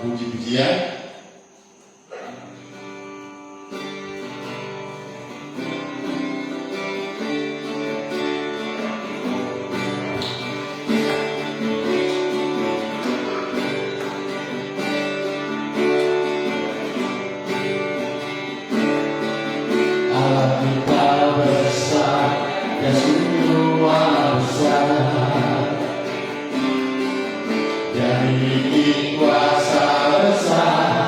puji-pujian. Allah kita besar dan sungguh besar, dan memiliki kuasa besar.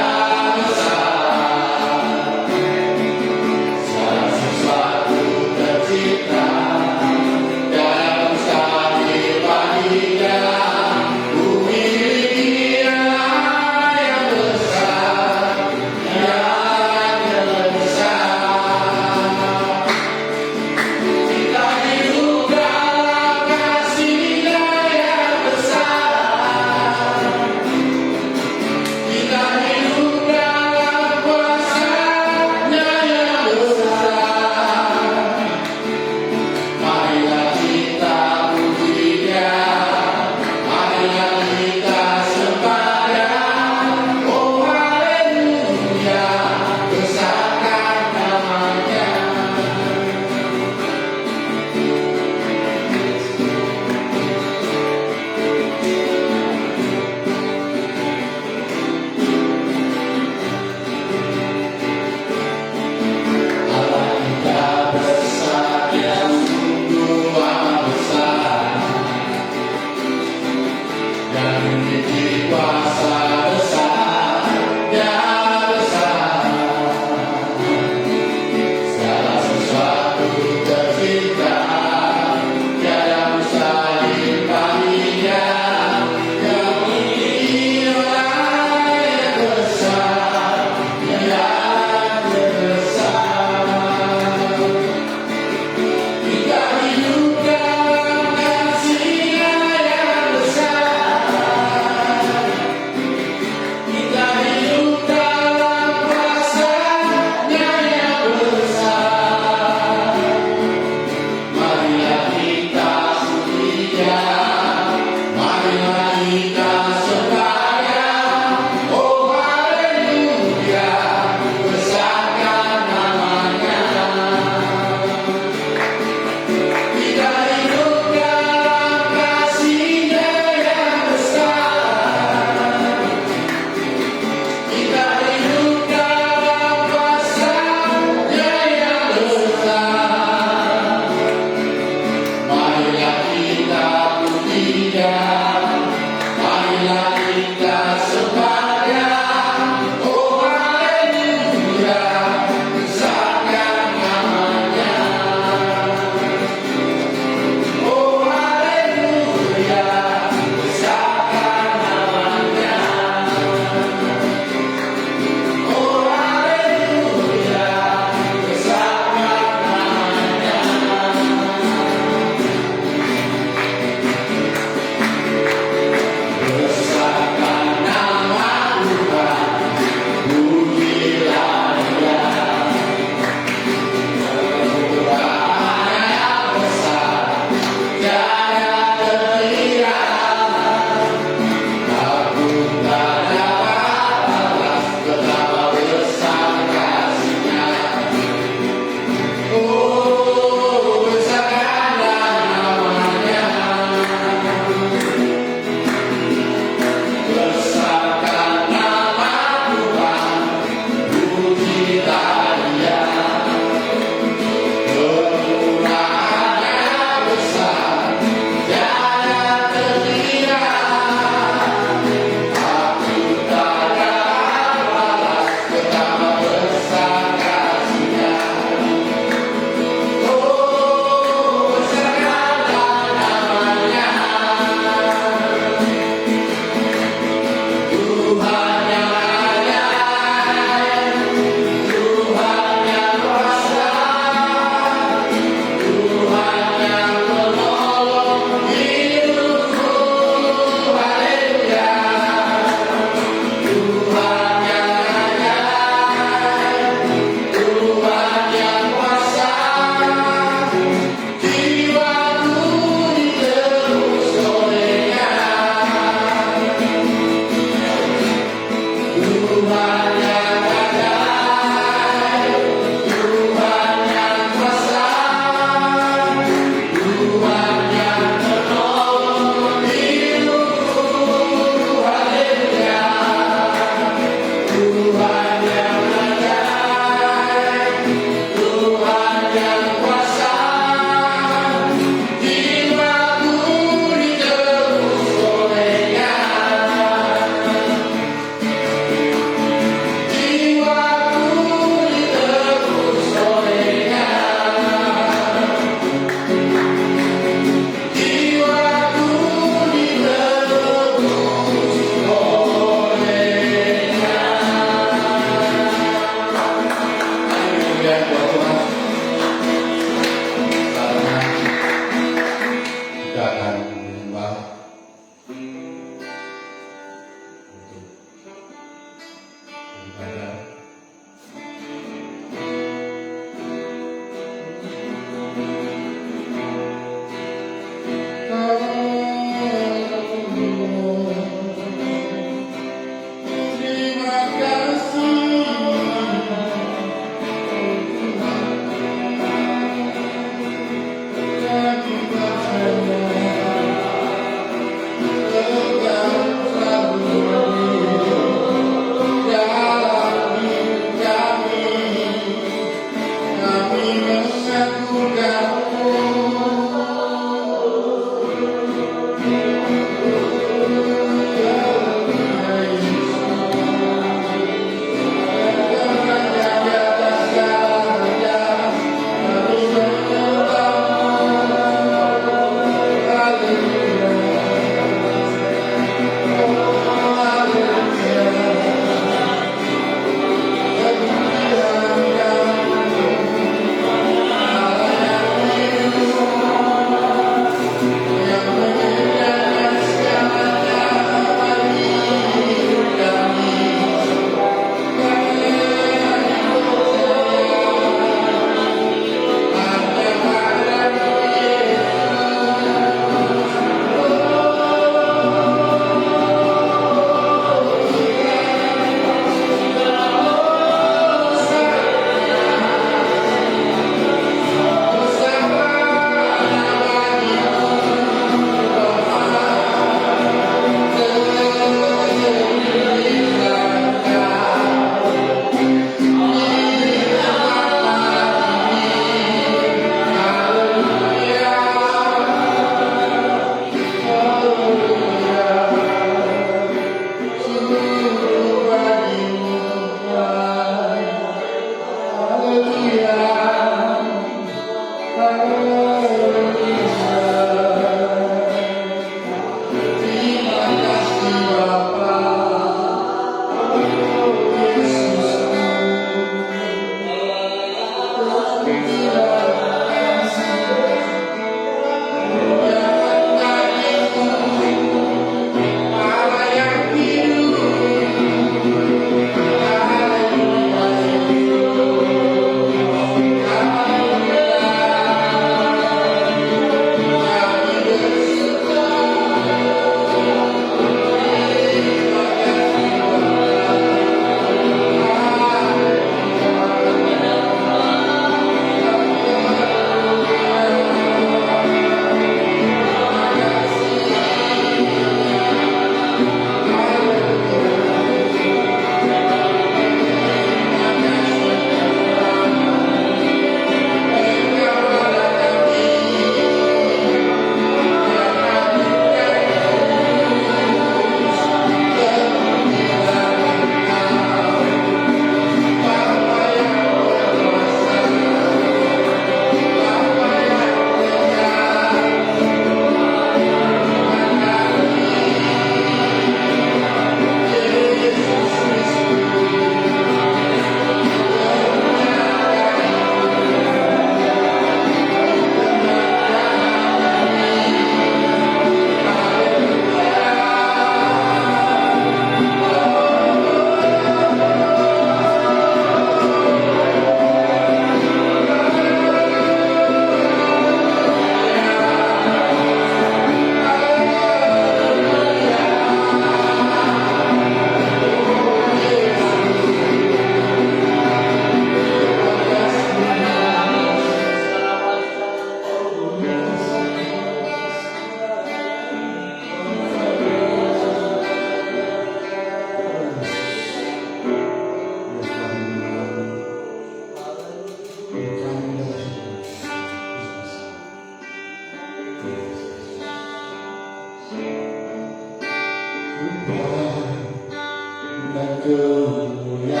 kemuliaan-Mu,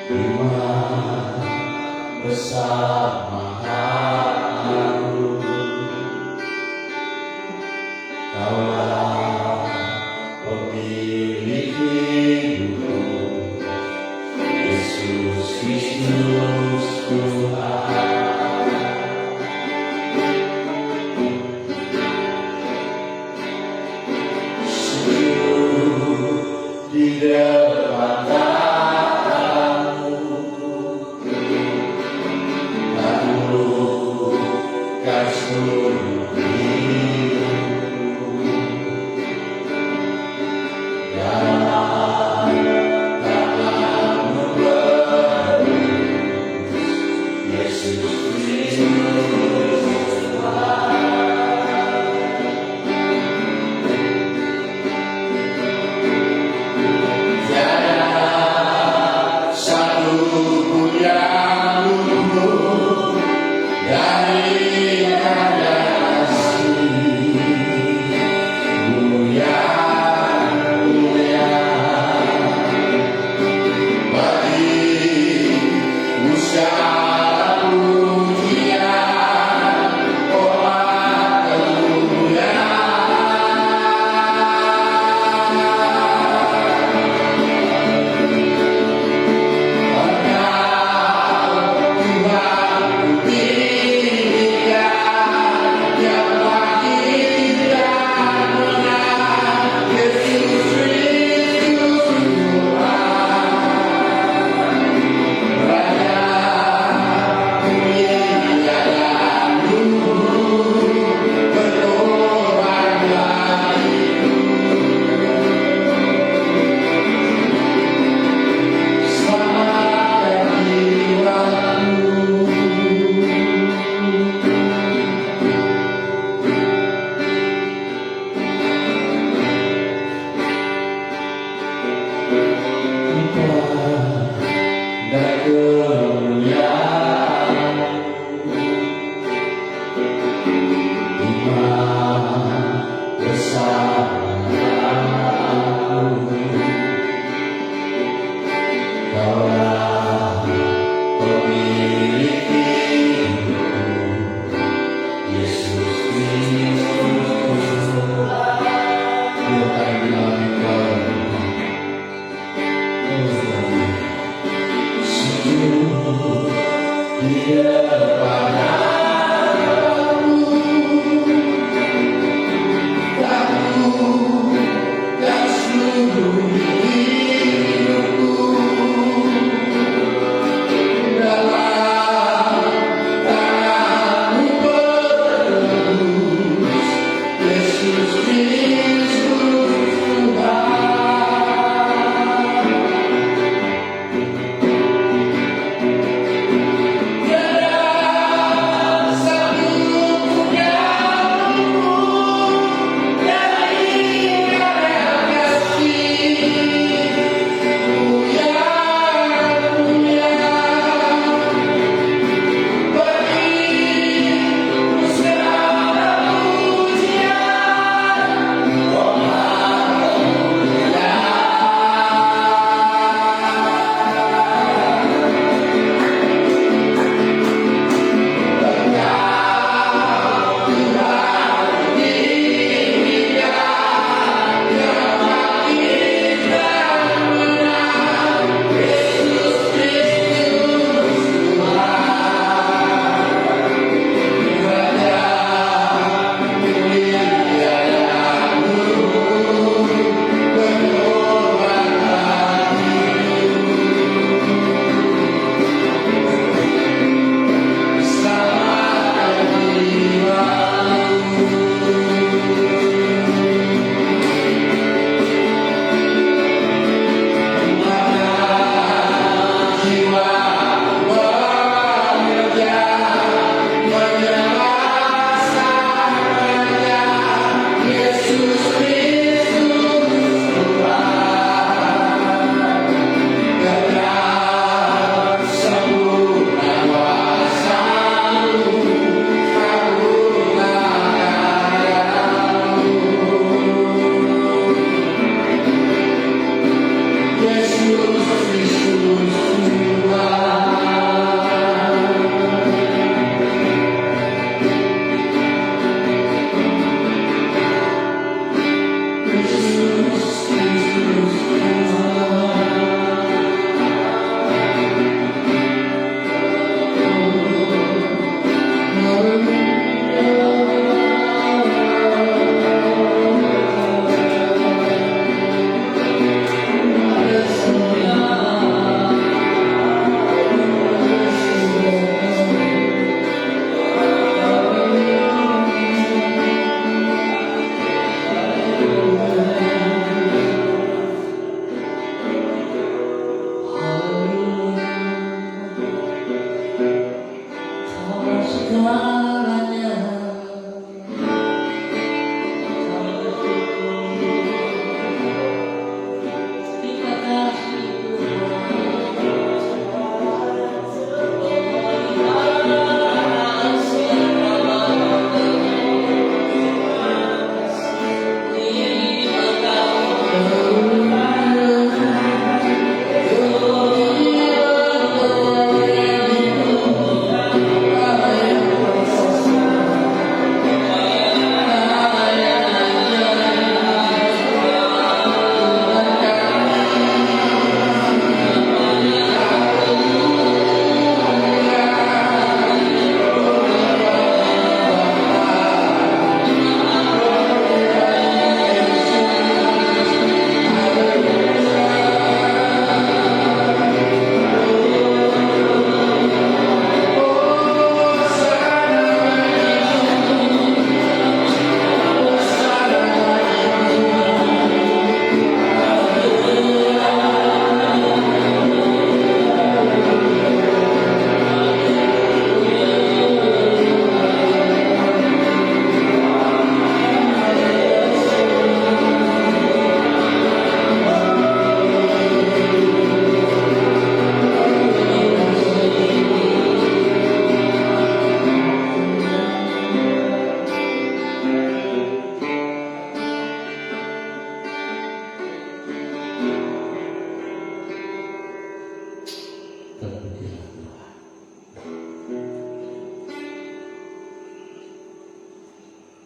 iman bersama Aku. Kaulah pemilik hidupku, Yesus Kristus Tuhan. Sujud di depan tangan-Mu, taklukkan seluruh hidupku. Jangan tangan-Mu berus, Yesus Kristus Tuhan. Tiada satu pun yang luput dari keadaan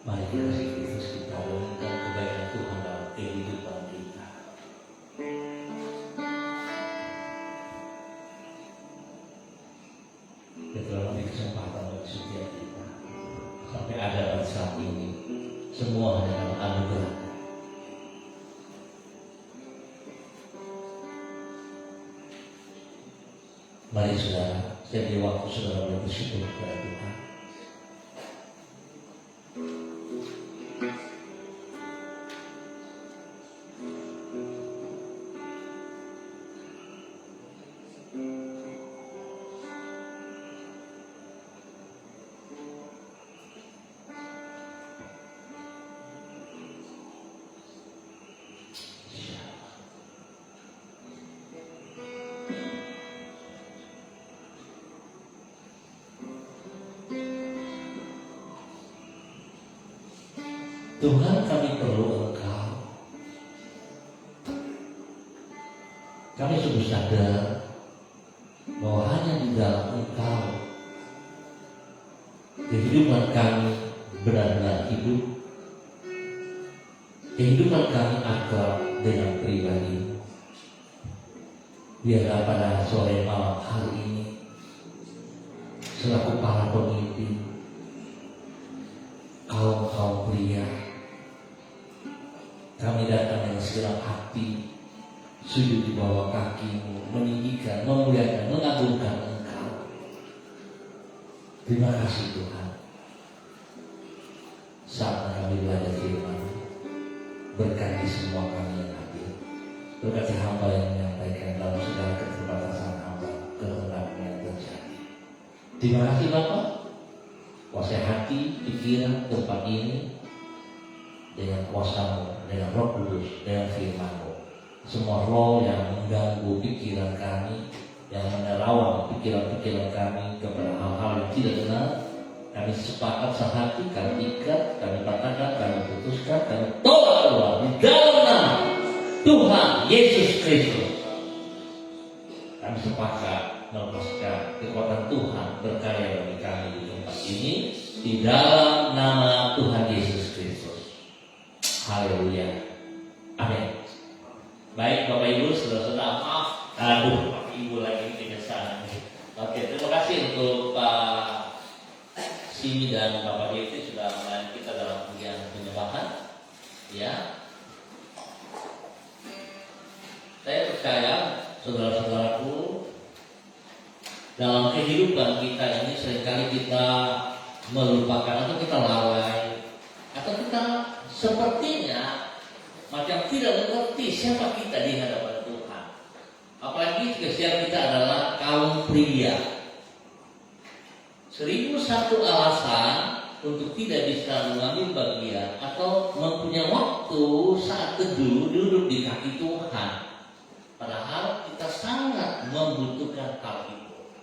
Mari kita kasih Kristus kita dan kebaikan Tuhan dalam kehidupan kita. Kita beri kesempatan bagi setiap kita sampai ada pada saat ini, semua hanya dalam anugerah. Mari saudara, setiap waktu saudara boleh bersyukur kepada Tuhan. Tuhan, kami perlu Engkau. Kami sungguh sadar bahwa hanya di dalam Engkau kehidupan kami benar-benar hidup. Kehidupan kami akrab dengan pribadi. Biarlah pada sore malam hari ini, selaku para pemimpin, kaum pria, kami datang dengan segala hati, sujud di bawah kaki-Mu, meninggikan, memuliakan, mengagungkan Engkau. Terima kasih Tuhan. Saat kami belajar firman, berkati semua kami yang hadir, berkati hamba yang menyampaikan dalam segala keterbatasan hamba, kehendak-Mu yang terjadi. Terima kasih Bapak. Kuasai hati, pikiran, tempat ini dengan kuasa-Mu, dengan Roh Kudus, dengan firman-Mu. Semua roh yang mengganggu pikiran kami, yang menerawang pikiran-pikiran kami kepada hal-hal yang tidak benar, kami sepakat sehati, kami ikat, kami patahkan, kami putuskan, kami tolak keluar di dalam nama Tuhan Yesus Kristus. Kami sepakat melepaskan kekuatan Tuhan berkarya bagi kami di tempat ini di dalam nama Tuhan Yesus Kristus. Haleluya. Amin. Baik Bapak Ibu, saudara-saudara, maaf. Aduh, Bapak Ibu lagi penyesalan. Oke, terima kasih untuk Pak Simi dan Bapak Devi sudah melayani kita dalam ujian penyembahan. Ya. Saya percaya, saudara-saudaraku, dalam kehidupan kita ini seringkali kita melupakan atau kita lalai atau kita sepertinya macam tidak mengerti siapa kita di hadapan Tuhan. Apalagi jika kita adalah kaum pria. 1001 alasan untuk tidak bisa mengambil bagian atau mempunyai waktu saat teduh duduk di kaki Tuhan. Padahal kita sangat membutuhkan hal itu.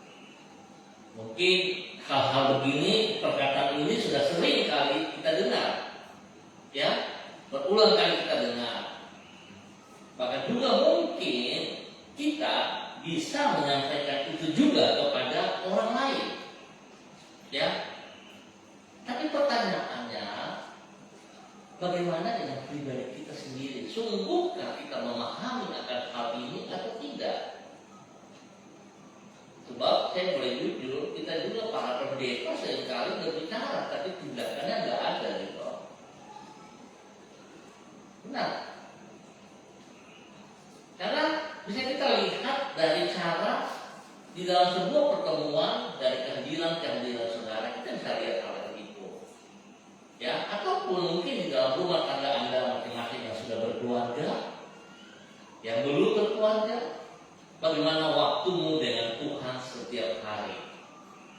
Mungkin hal-hal begini, perkataan ini sudah sering kali kita dengar. Ya, berulang kali kita dengar. Bahkan juga mungkin kita bisa menyampaikan itu juga kepada orang lain. Ya. Tapi pertanyaannya, bagaimana dengan pribadi kita sendiri? Sungguhkah kita memahami akan hal ini atau tidak? Sebab saya boleh jujur, kita juga para pendeta seringkali berbicara, tapi tindakannya nggak ada gitu. Benar. Karena bisa kita lihat dari cara di dalam sebuah pertemuan, dari kehadiran saudara, kita bisa lihat hal itu. Ya, ataupun mungkin di dalam rumah tangga Anda masing-masing yang sudah berkeluarga, yang belum berkeluarga, bagaimana waktumu dengan Tuhan setiap hari?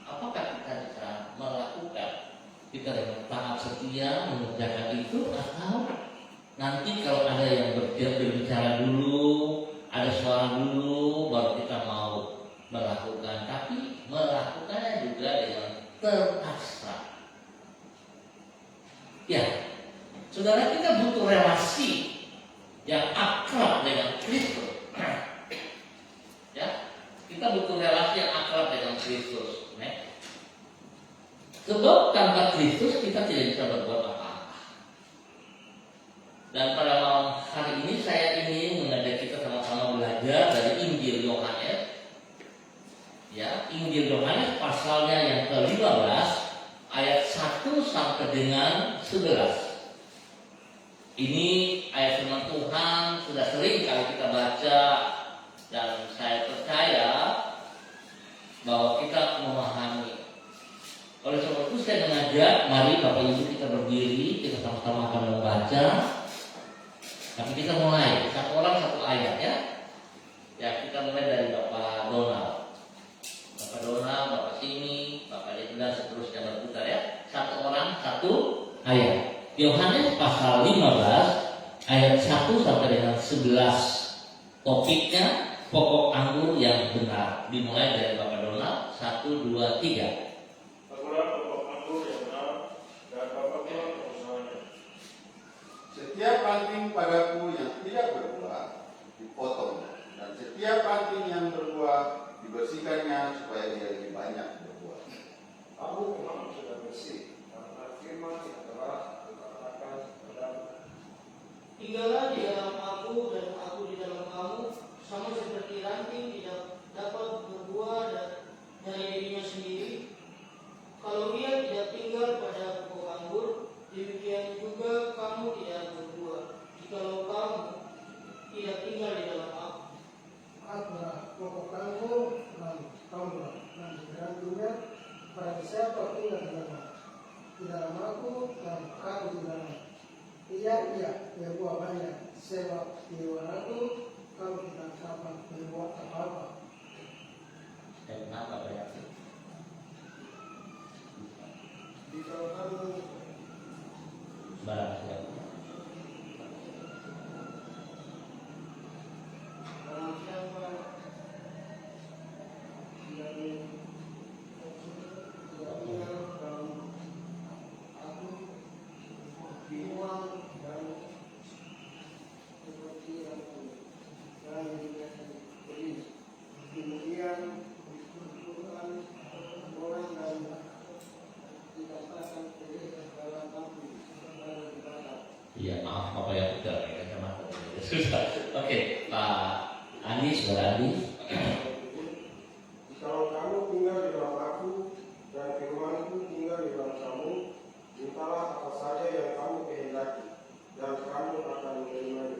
Apakah kita bisa melakukan? Kita dengan taat setia mengerjakan itu, atau nanti kalau ada yang berbicara dulu, ada suara dulu, baru kita mau melakukan. Tapi melakukannya juga dengan terpaksa. Ya, saudara, kita butuh relasi yang akrab dengan Kristus. Ya, kita butuh relasi yang akrab dengan Kristus. Sebab tanpa Kristus kita tidak bisa berbuat apa-apa. Dan pada malam hari ini saya ingin mengajak kita sama-sama belajar dari Injil Yohanes. Ya, Injil Yohanes pasalnya yang ke-15 ayat 1 sampai dengan 11. Ini ayat firman Tuhan sudah sering kali kita baca dan saya percaya bahwa kita memahami. Oleh sebab itu saya mengajak, mari Bapak Ibu kita berdiri, kita sama-sama akan membaca. Tapi kita mulai, satu orang satu ayat ya. Ya, kita mulai dari Bapak Donald. Bapak Donald, Bapak Sini, Bapak Yedna, dan seterusnya berputar ya. Satu orang satu ayat. Yohanes pasal 15 ayat 1 sampai dengan 11. Topiknya pokok anggur yang benar. Dimulai dari Bapak Donald. 1, 2, 3. Akulah pokok anggur yang benar dan Bapakku pengusahanya. Setiap ranting padaku yang tidak berbuah dipotong, dan setiap ranting yang berbuah dibersihkannya supaya ia lebih banyak berbuah. Kamu memang sudah bersih karena firman yang telah dikatakan kepadamu. Tinggallah di dalam aku dan aku di dalam kamu, sama seperti ranting tidak dapat berbuah dari dirinya sendiri. Kalau ia tidak tinggal pada pokok anggur, demikian juga kamu tidak berbuah. Jikalau kamu tidak tinggal di dalam aku. Akulah pokok anggur dan kamulah ranting rantungnya. Barang siapa tinggal di dalam aku dan aku di dalam ia berbuah banyak, sebab di luar aku kamu tidak dapat berbuat apa-apa. Dan kenapa berarti? Di dalam kamu Barang siapa? barang siapa tidak tinggal dalam aku, dibuang dan seperti aku dan dirinya sendiri. Kemudian dikumpulkan orang dan dikatakan dalam api dan dibakar. Iya, maaf Bapak yang udah pakai kacamata. Susah. Oke, Pak Andi, Saudara Andi. Jikalau kamu tinggal di dalam aku dan firmanku tinggal di dalam kamu, mintalah apa saja yang kamu kehendaki dan kamu akan menerimanya.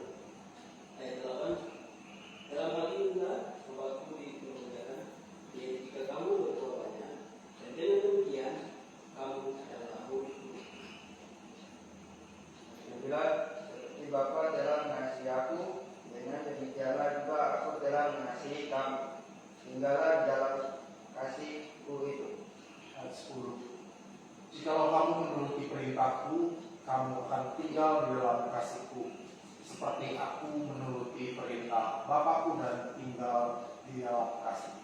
Ayat 8. Dalam hal inilah sebabku dikerjakan, yaitu jika kamu berbuah banyak, dan dengan demikian kamu adalah murid-murid. Bila seperti Bapa telah mengasihi aku, dengan demikianlah juga aku telah mengasihi kamu. Tinggallah di dalam kasihku itu. Ayat 10. Jikalau kamu menuruti perintahku, kamu akan tinggal di dalam kasihku, seperti aku menuruti perintah Bapakku dan tinggal di dalam kasih.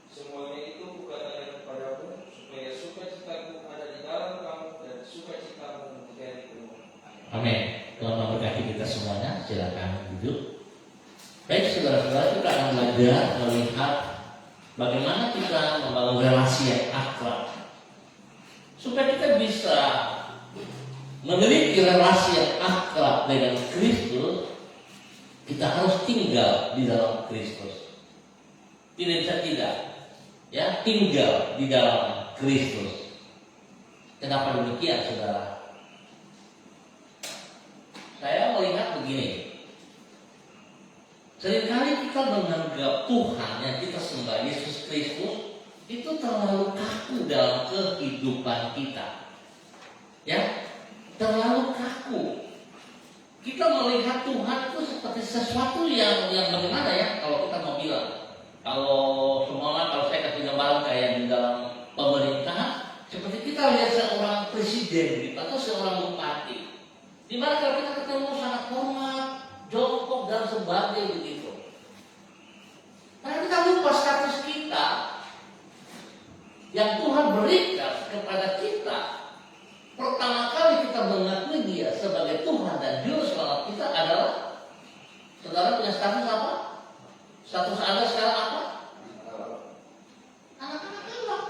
Semuanya itu kukatakan kepadamu, supaya sukacitaku ada di dalam kamu dan sukacitamu menjadi penuh. Amin. Tuhan memberkati kita semuanya. Silakan duduk. Baik, saudara-saudara, kita akan belajar melihat bagaimana kita membangun relasi yang akrab supaya kita bisa memiliki relasi yang akrab dengan Kristus. Kita harus tinggal di dalam Kristus. Tidak bisa tidak, ya, tinggal di dalam Kristus. Kenapa demikian, saudara? Saya melihat begini. Seringkali kita menganggap Tuhan yang kita sembah, Yesus Kristus, itu terlalu kaku dalam kehidupan kita. Ya, terlalu kaku. Kita melihat Tuhan itu seperti sesuatu yang bagaimana ya, kalau kita mau bilang. Kalau saya kasih gambaran kayak di dalam pemerintahan, seperti kita lihat seorang presiden atau seorang bupati, di mana kalau kita ketemu sangat hormat, jongkok dan sebagainya begitu. Karena kita lupa status kita yang Tuhan berikan kepada kita. Pertama kali kita mengakui Dia sebagai Tuhan dan Juru Selamat kita adalah, saudara punya status apa? Status Anda sekarang apa? Anak-anak Allah.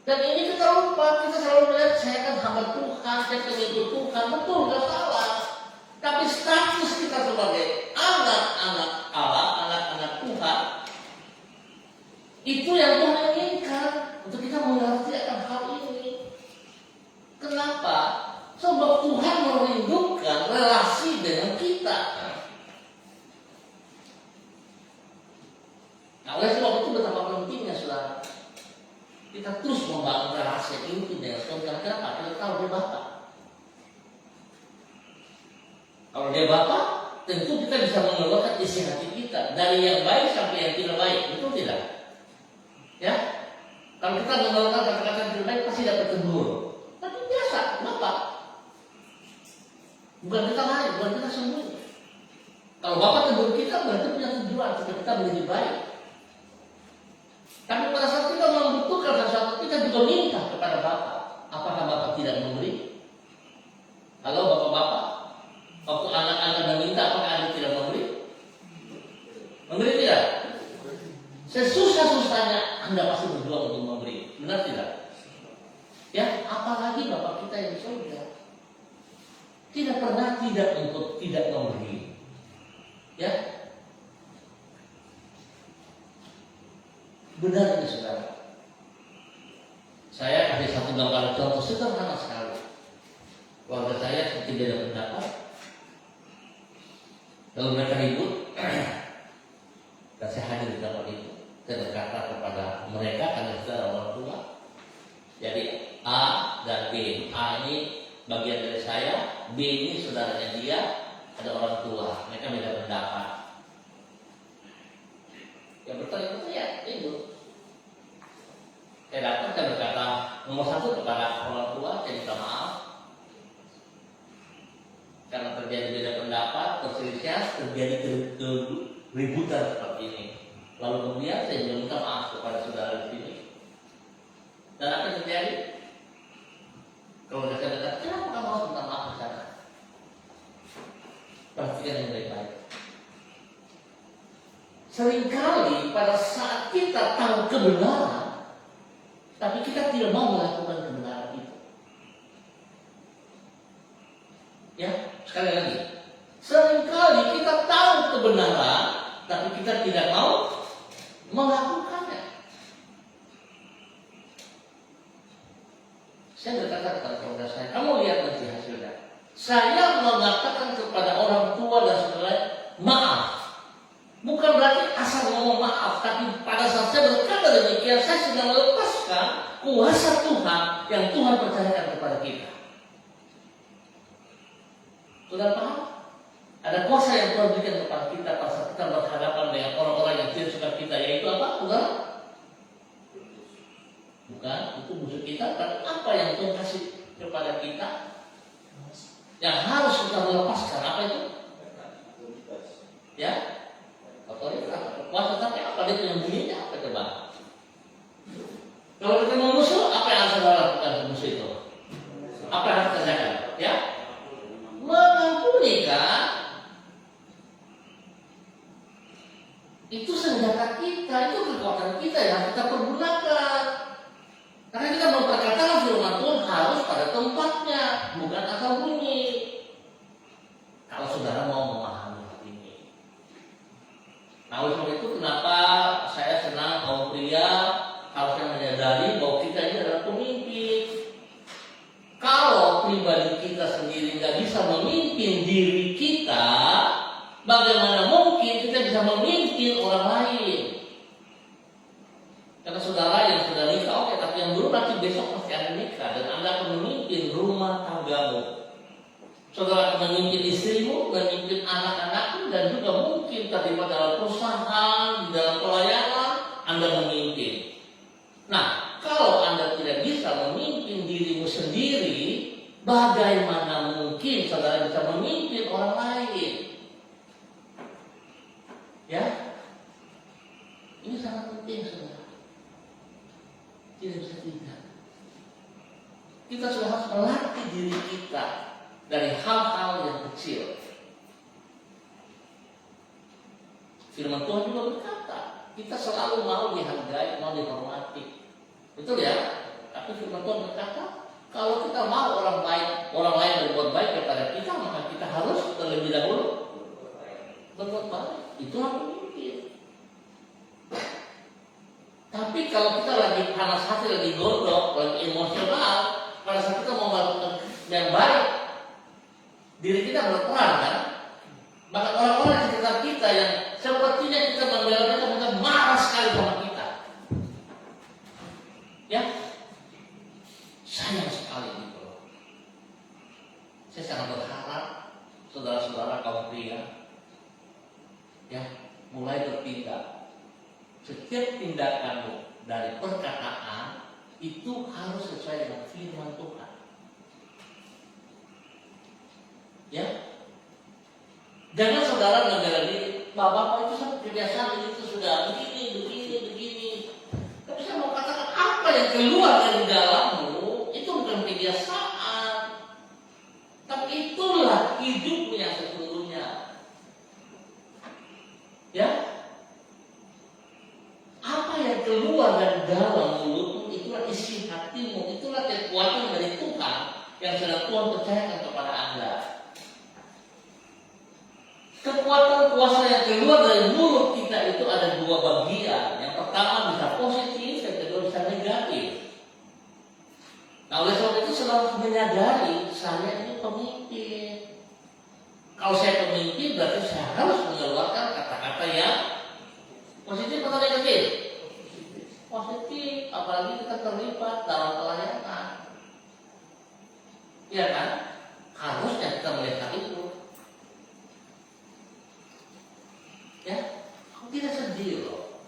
Dan ini kita lupa, kita selalu melihat saya kan hamba Tuhan, saya pengikut Tuhan, betul, nggak salah. Tapi status kita sebagai anak-anak Allah, anak-anak Tuhan, itu yang Tuhan inginkan untuk kita mengerti akan hal ini. Kenapa? Sebab Tuhan merindukan relasi dengan kita. Nah, oleh sebab itu betapa pentingnya saudara kita terus membangun relasi intim dengan Tuhan. Kenapa? Kita tahu dia Bapa. Kalau dia Bapa, tentu kita bisa mengeluarkan isi hati kita dari yang baik sampai yang tidak baik, betul tidak? Ya, kalau kita mengeluarkan kata-kata yang tidak baik pasti dapat tegur. Tapi biasa, Bapak. Bukan kita lain, bukan kita sembunyi. Kalau Bapak tegur kita berarti punya tujuan supaya kita menjadi baik. Tapi pada saat kita membutuhkan sesuatu, kita juga minta kepada Bapak. Apakah Bapak tidak memberi? Halo Bapak-Bapak, waktu anak-anak meminta, apakah Anda tidak memberi? Memberi tidak? Sesusah-susahnya Anda pasti berjuang untuk memberi. Benar tidak? Ya, apalagi Bapak kita yang di surga. Tidak pernah tidak untuk tidak memberi. Ya, benar ini saudara. Saya kasih satu gambaran contoh sederhana sekali. Keluarga saya seperti beda pendapat. Lalu mereka ribut, dan saya hadir di tempat itu. Saya berkata kepada mereka karena saudara orang tua. Jadi A dan B. A ini bagian dari saya, B ini saudaranya dia, ada orang tua. Mereka beda pendapat. Yang bertanya ya itu. Saya datang, saya berkata nomor satu kepada orang tua, saya minta maaf karena terjadi beda pendapat, perselisihan, terjadi keributan seperti ini. Lalu kemudian saya juga minta maaf kepada saudara di sini. Dan apa yang terjadi? Kalau saya katakan, kenapa kamu harus minta maaf ke sana? Perhatikan yang baik-baik. Seringkali pada saat kita tahu kebenaran, tapi kita tidak mau melakukan kebenaran itu. Ya, sekali lagi. Seringkali kita tahu kebenaran, tapi kita tidak mau melakukannya. Saya berkata kepada saudara saya, kamu lihat nanti hasilnya. Saya mengatakan kepada orang tua dan saudara, maaf. Bukan berarti asal ngomong maaf, tapi pada saat saya berkata demikian, saya sedang melepaskan kuasa Tuhan yang Tuhan percayakan kepada kita. Sudah paham? Ada kuasa yang Tuhan berikan kepada kita pada saat kita berhadapan dengan orang-orang yang tidak suka kita, yaitu apa? Bukan, itu musuh kita. Tapi apa yang Tuhan kasih kepada kita? Yang harus kita melepaskan apa itu? Ya, otoritas, kuasa. Tapi apa dia yang bunyinya? Apa coba? Kalau kita mau musuh, apa yang harus kita lakukan ke musuh itu? Apa yang harus kita kerjakan? Ya, mengampuni kan? Itu senjata kita, itu kekuatan kita yang kita pergunakan. Karena kita memperkatakan firman Tuhan harus pada tempatnya, bukan asal bunyi. Kalau saudara mau memahami hal ini. Nah, oleh sebab itu kenapa saya senang kaum pria harusnya menyadari bahwa kita ini adalah pemimpin. Kalau pribadi kita sendiri nggak bisa memimpin diri kita, bagaimana mungkin kita bisa memimpin orang lain? Karena saudara yang sudah nikah, oke, tapi yang dulu nanti besok pasti akan nikah dan Anda akan memimpin rumah tanggamu. Saudara akan memimpin istrimu, memimpin anak-anakmu, dan juga mungkin terlibat dalam perusahaan, di dalam pelayanan, Anda memimpin. Nah, kalau Anda tidak bisa memimpin dirimu sendiri, bagaimana mungkin saudara bisa memimpin orang lain? Ya, ini sangat penting, saudara. Tidak bisa tidak. Kita sudah harus melatih diri kita dari hal-hal yang kecil. Firman Tuhan juga berkata, kita selalu mau dihargai, mau dihormati. Betul ya? Tapi firman Tuhan berkata, kalau kita mau orang lain berbuat baik kepada kita, maka kita harus terlebih dahulu berbuat baik. Itulah pemimpin. Tapi kalau kita lagi panas hati, lagi gondok, lagi emosional, pada saat kita mau melakukan yang baik, diri kita berperan kan? Maka orang-orang di sekitar kita yang sepertinya kita membela mereka marah sekali sama kita. Ya, sayang sekali gitu. Saya sangat berharap saudara-saudara kaum pria, ya, mulai bertindak. Setiap tindakanmu dari perkataan itu harus sesuai dengan firman Tuhan. Ya, jangan saudara membela diri, bapak itu kebiasaan itu sudah begini. Tapi saya mau katakan apa yang keluar dari dalammu itu bukan kebiasaan, tapi itulah hidupmu yang sesungguhnya. Ya, apa yang keluar dari dalam mulutmu itulah isi hatimu, itulah kekuatan dari Tuhan yang sedang Tuhan percayakan kepada Anda. Kekuatan kuasa yang keluar dari mulut kita itu ada dua bagian. Yang pertama bisa positif, yang kedua bisa negatif. Nah, oleh sebab itu selalu menyadari saya ini pemimpin. Kalau saya pemimpin berarti saya harus mengeluarkan kata-kata yang positif atau negatif? Positif, apalagi kita terlibat dalam pelayanan. Iya kan? Harusnya kita melihat itu. Ya, kok tidak sedih loh?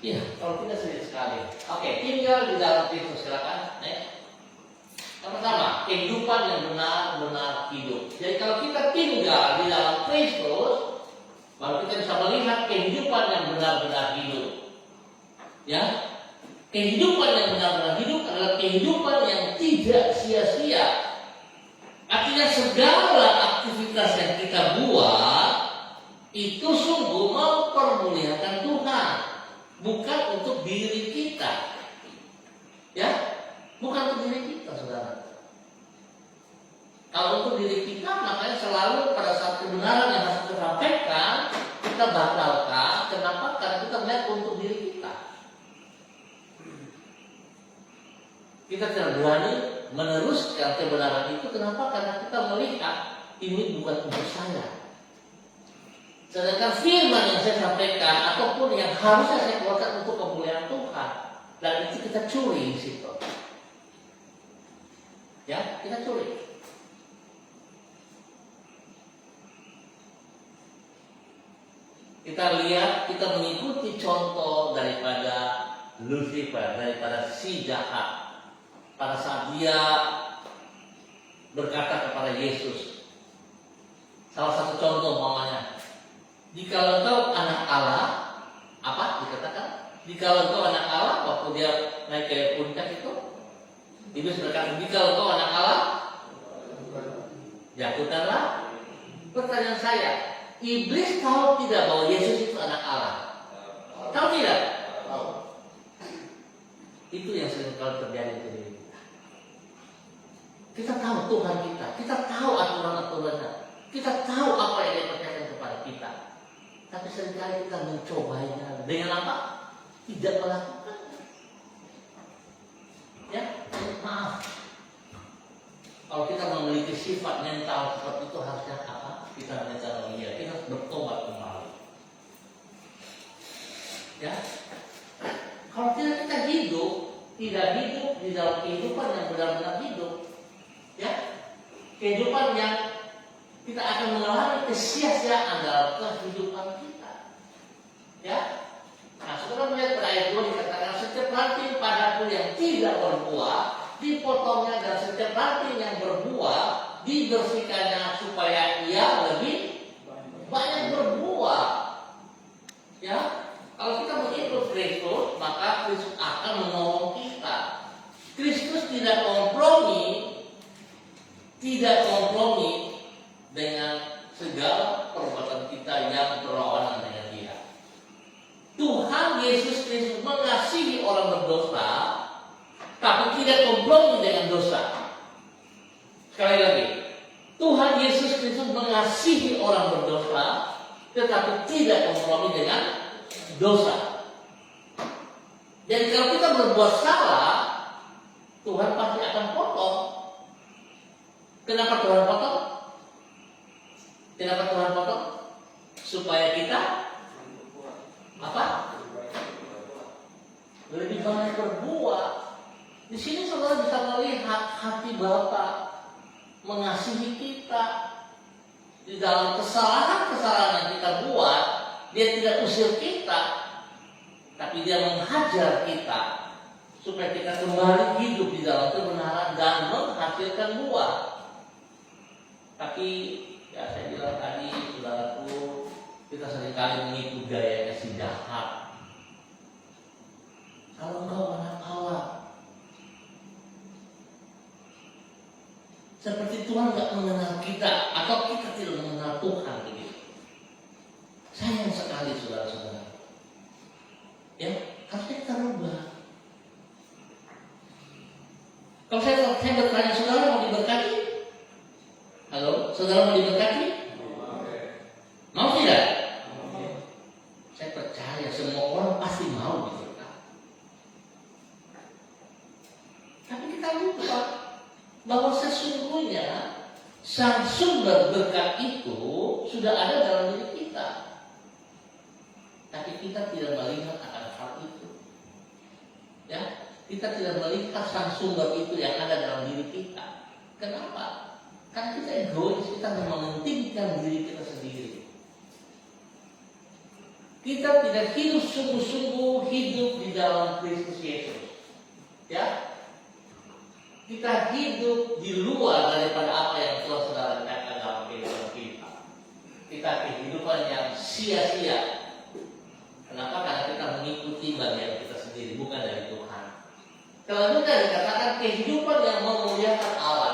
Iya, kalau tidak sedih sekali. Oke, tinggal di dalam Kristus, silakan. Yang pertama, kehidupan yang benar-benar hidup. Jadi kalau kita tinggal di dalam Kristus, baru kita bisa melihat kehidupan yang benar-benar hidup. Ya, kehidupan yang benar-benar hidup adalah kehidupan yang tidak sia-sia. Artinya segala aktivitas yang kita buat itu sungguh mempermuliakan Tuhan, bukan untuk diri kita. Ya, bukan untuk diri kita, saudara. Kalau untuk diri kita, makanya selalu pada saat kebenaran yang harus kita sampaikan, kita batalkan. Kenapa? Karena kita melihat untuk diri kita. Kita tidak berani meneruskan kebenaran itu. Kenapa? Karena kita melihat ini bukan untuk saya. Sedangkan firman yang saya sampaikan ataupun yang harusnya saya keluarkan untuk kemuliaan Tuhan, dan itu kita curi di situ. Ya, kita curi. Kita lihat, kita mengikuti contoh daripada Lucifer, daripada si jahat. Pada saat dia berkata kepada Yesus, salah satu contoh mamanya, jika engkau anak Allah, apa dikatakan? Jika engkau anak Allah, waktu dia naik ke puncak itu, Iblis berkata, jika engkau anak Allah, jatuhkanlah. Pertanyaan saya, Iblis tahu tidak bahwa Yesus itu anak Allah? Tahu tidak? Tahu. Itu yang sering kali terjadi di diri kita. Kita tahu Tuhan kita tahu aturan-aturannya, kita tahu apa yang dia percayakan kepada kita. Tapi seringkali kita mencobanya dengan apa? Tidak melakukan. Ya, maaf. Kalau kita memiliki sifat mental seperti itu harusnya apa? Kita mencari dia, kita harus bertobat kembali. Ya, kalau tidak kita tidak hidup di dalam kehidupan yang benar-benar hidup, ya, kehidupan yang kita akan mengalami kesia-siaan dalam kehidupan kita. Ya, nah saudara melihat pada ayat 2 dikatakan setiap ranting padaku yang tidak berbuah dipotongnya dan setiap ranting yang berbuah dibersihkannya supaya ia lebih banyak berbuah. Ya, kalau kita mengikut Kristus, maka Kristus akan menolong kita. Kristus tidak kompromi dengan segala perbuatan kita yang berlawanan dengan Dia. Tuhan Yesus Kristus mengasihi orang berdosa dikompromi dengan dosa. Sekali lagi, Tuhan Yesus Kristus mengasihi orang berdosa, tetapi tidak kompromi dengan dosa. Jadi kalau kita berbuat salah, Tuhan pasti akan potong. Kenapa Tuhan potong? Kenapa Tuhan potong? Supaya kita apa? Lebih banyak berbuat. Di sini saudara bisa melihat hati Bapa mengasihi kita. Di dalam kesalahan-kesalahan yang kita buat, Dia tidak usir kita, tapi Dia menghajar kita supaya kita kembali hidup di dalam kebenaran dan menghasilkan buah. Tapi ya saya bilang tadi, saudaraku, kita seringkali mengikuti gayanya si jahat. Kalau engkau anak Allah, seperti Tuhan nggak mengenal kita atau kita tidak mengenal Tuhan begitu. Sayang sekali saudara-saudara. Ya, harusnya kita rubah. Kalau saya bertanya, saudara mau diberkati? Halo, saudara mau diberkati? Mau tidak? Saya percaya semua orang pasti mau diberkati. Tapi kita lupa bahwa sesungguhnya sang sumber berkat itu sudah ada dalam diri kita. Tapi kita tidak melihat akan hal itu. Ya, kita tidak melihat sang sumber itu yang ada dalam diri kita. Kenapa? Karena kita egois, kita mementingkan diri kita sendiri. Kita tidak hidup sungguh-sungguh hidup di dalam Kristus Yesus. Ya, kita hidup di luar daripada apa yang telah saudara katakan dalam kehidupan kita. Kita kehidupan yang sia-sia. Kenapa? Karena kita mengikuti bagian kita sendiri, bukan dari Tuhan. Selanjutnya dikatakan kehidupan yang memuliakan Allah.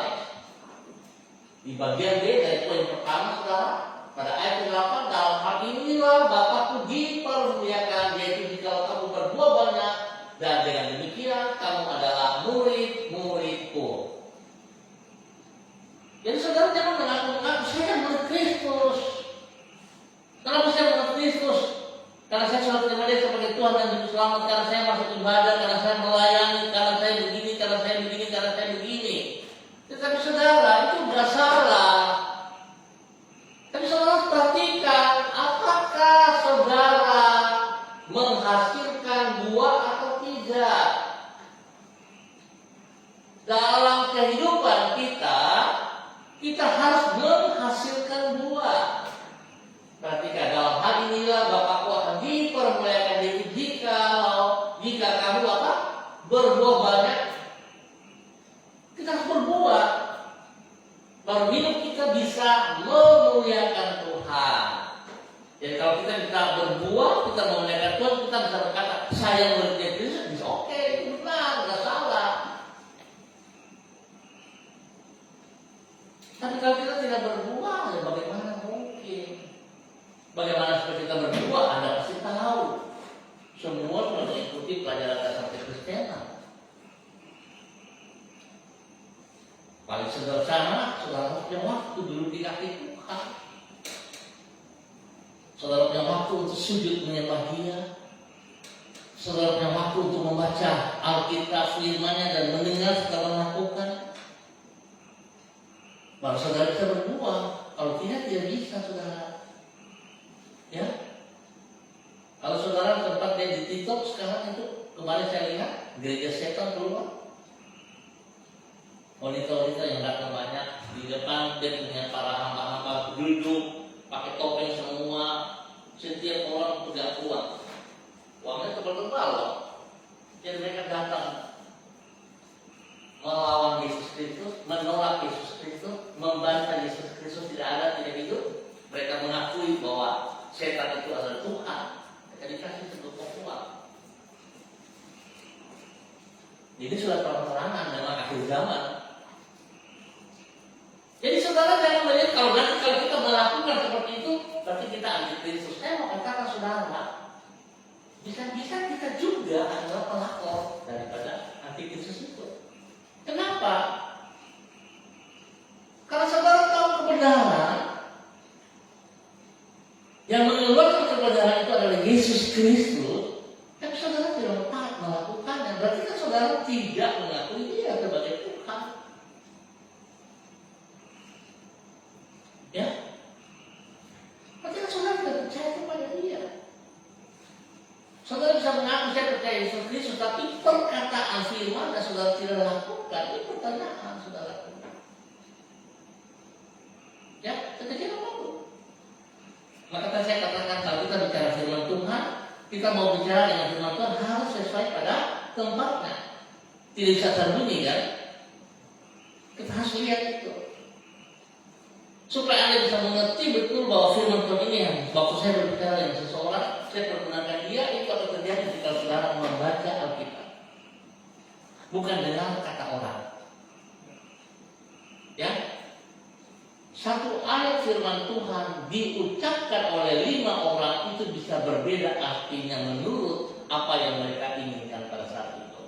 Di bagian B dari poin pertama, saudara, pada ayat 8, dalam hal inilah Bapakku dipermuliakan, yaitu jika kamu berbuat banyak, dan dengan demikian kamu adalah murid-muridku. Jadi saudara jangan mengaku-ngaku, saya murid Kristus. Kenapa saya murid Kristus? Karena saya sudah terima Dia sebagai Tuhan dan Juru Selamat, karena saya masuk ibadah, karena saya melayani, karena saya begini, karena saya begini, karena saya begini. Tetapi saudara, itu sudah salah. Tapi saudara perhatikan, apakah saudara menghasilkan buah atau tidak? Dalam kehidupan kita, kita harus menghasilkan buah. Perhatikan, dalam hal inilah Bapakku akan dipermuliakan jika kamu apa? Berbuah banyak. Kita harus berbuah. Baru hidup kita bisa memuliakan Tuhan. Jadi kalau kita bisa berbuah, kita memuliakan Tuhan, kita bisa berkata, saya murid Kristus, bisa oke, itu benar, nggak salah. Tapi kalau kita tidak berbuah, ya bagaimana mungkin? Bagaimana supaya kita berbuah? Anda pasti tahu. Semua sudah mengikuti pelajaran dasar Kekristenan. Paling sederhana, saudara punya waktu dulu di kaki Tuhan. Saudara punya waktu untuk sujud menyembah Dia. Saudara punya waktu untuk membaca Alkitab firman-Nya dan mendengar serta melakukan. Baru saudara bisa berbuah. Kalau tidak bisa saudara. Ya. Kalau saudara tempat dia di TikTok sekarang itu, kemarin saya lihat gereja setan keluar. Wanita-wanita yang datang banyak di depan, dia punya para hamba-hamba duduk pakai topeng semua, setiap orang tidak kuat. Uangnya tebal-tebal loh. Jadi mereka datang melawan Yesus Kristus, menolak Yesus Kristus, membantah Yesus Kristus tidak ada, tidak hidup. Mereka mengakui bahwa setan itu adalah Tuhan. Mereka dikasih sebuah uang. Ini sudah terang-terangan dengan akhir zaman. Jadi saudara jangan melihat kalau kita melakukan seperti itu, berarti kita anti Kristus. Saya mau katakan saudara, bisa-bisa kita juga adalah pelakor daripada anti Kristus itu. Kristus, tapi saudara tidak taat melakukannya. Berarti kan saudara tidak mengakui Dia sebagai Tuhan. Ya, berarti kan saudara tidak percaya kepada Dia. Saudara bisa mengaku saya percaya Yesus Kristus, tapi perkataan firman dan saudara tidak lakukan, ini pertanyaan saudara. Ya, kecil apapun. Maka tadi saya katakan kalau kita bicara firman Tuhan, kita mau bicara dengan firman Tuhan harus sesuai pada tempatnya. Tidak bisa terbunyi kan? Kita harus lihat itu. Supaya Anda bisa mengerti betul bahwa firman Tuhan ini yang waktu saya berbicara dengan seseorang, saya pergunakan dia, itu akan terjadi jika saudara membaca Alkitab. Bukan dengan kata orang. Ya, satu ayat firman Tuhan diucapkan oleh 5 orang itu bisa berbeda artinya menurut apa yang mereka inginkan pada saat itu.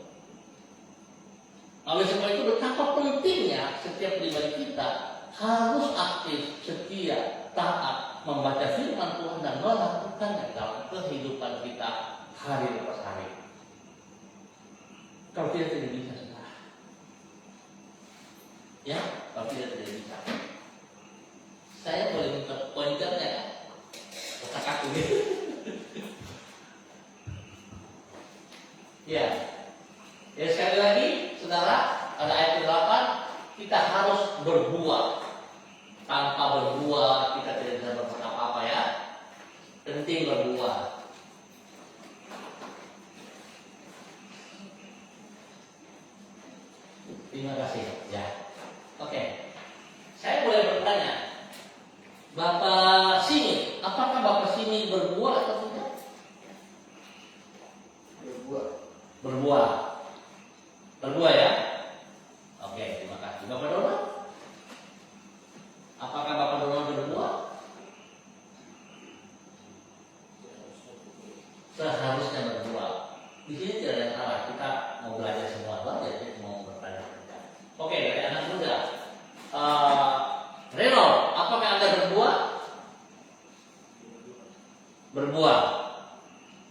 Oleh sebab itu betapa pentingnya setiap pribadi kita harus aktif, setia, taat, membaca firman Tuhan dan melakukannya dalam kehidupan kita hari lepas hari. Kalau tidak bisa saudara. Ya, kalau tidak bisa. Saya boleh minta pointernya ya? Otak aku nih. Ya. Ya sekali lagi, saudara, ada ayat 8, kita harus berbuah. Tanpa berbuah, kita tidak bisa berbuat apa-apa ya. Penting berbuah. Terima kasih. Ya. Oke. Saya boleh bertanya. Bapak Sini, apakah Bapak Sini berbuah atau tidak? Berbuah. Berbuah ya? Oke, terima kasih. Bapak Donald? Apakah Bapak Donald berbuah? Seharusnya berbuah. Di sini tidak ada salah. Kita mau belajar semua, jadi mau bertanya. Oke, dari anak muda. Reno, apakah Anda berbuah? Berbuah.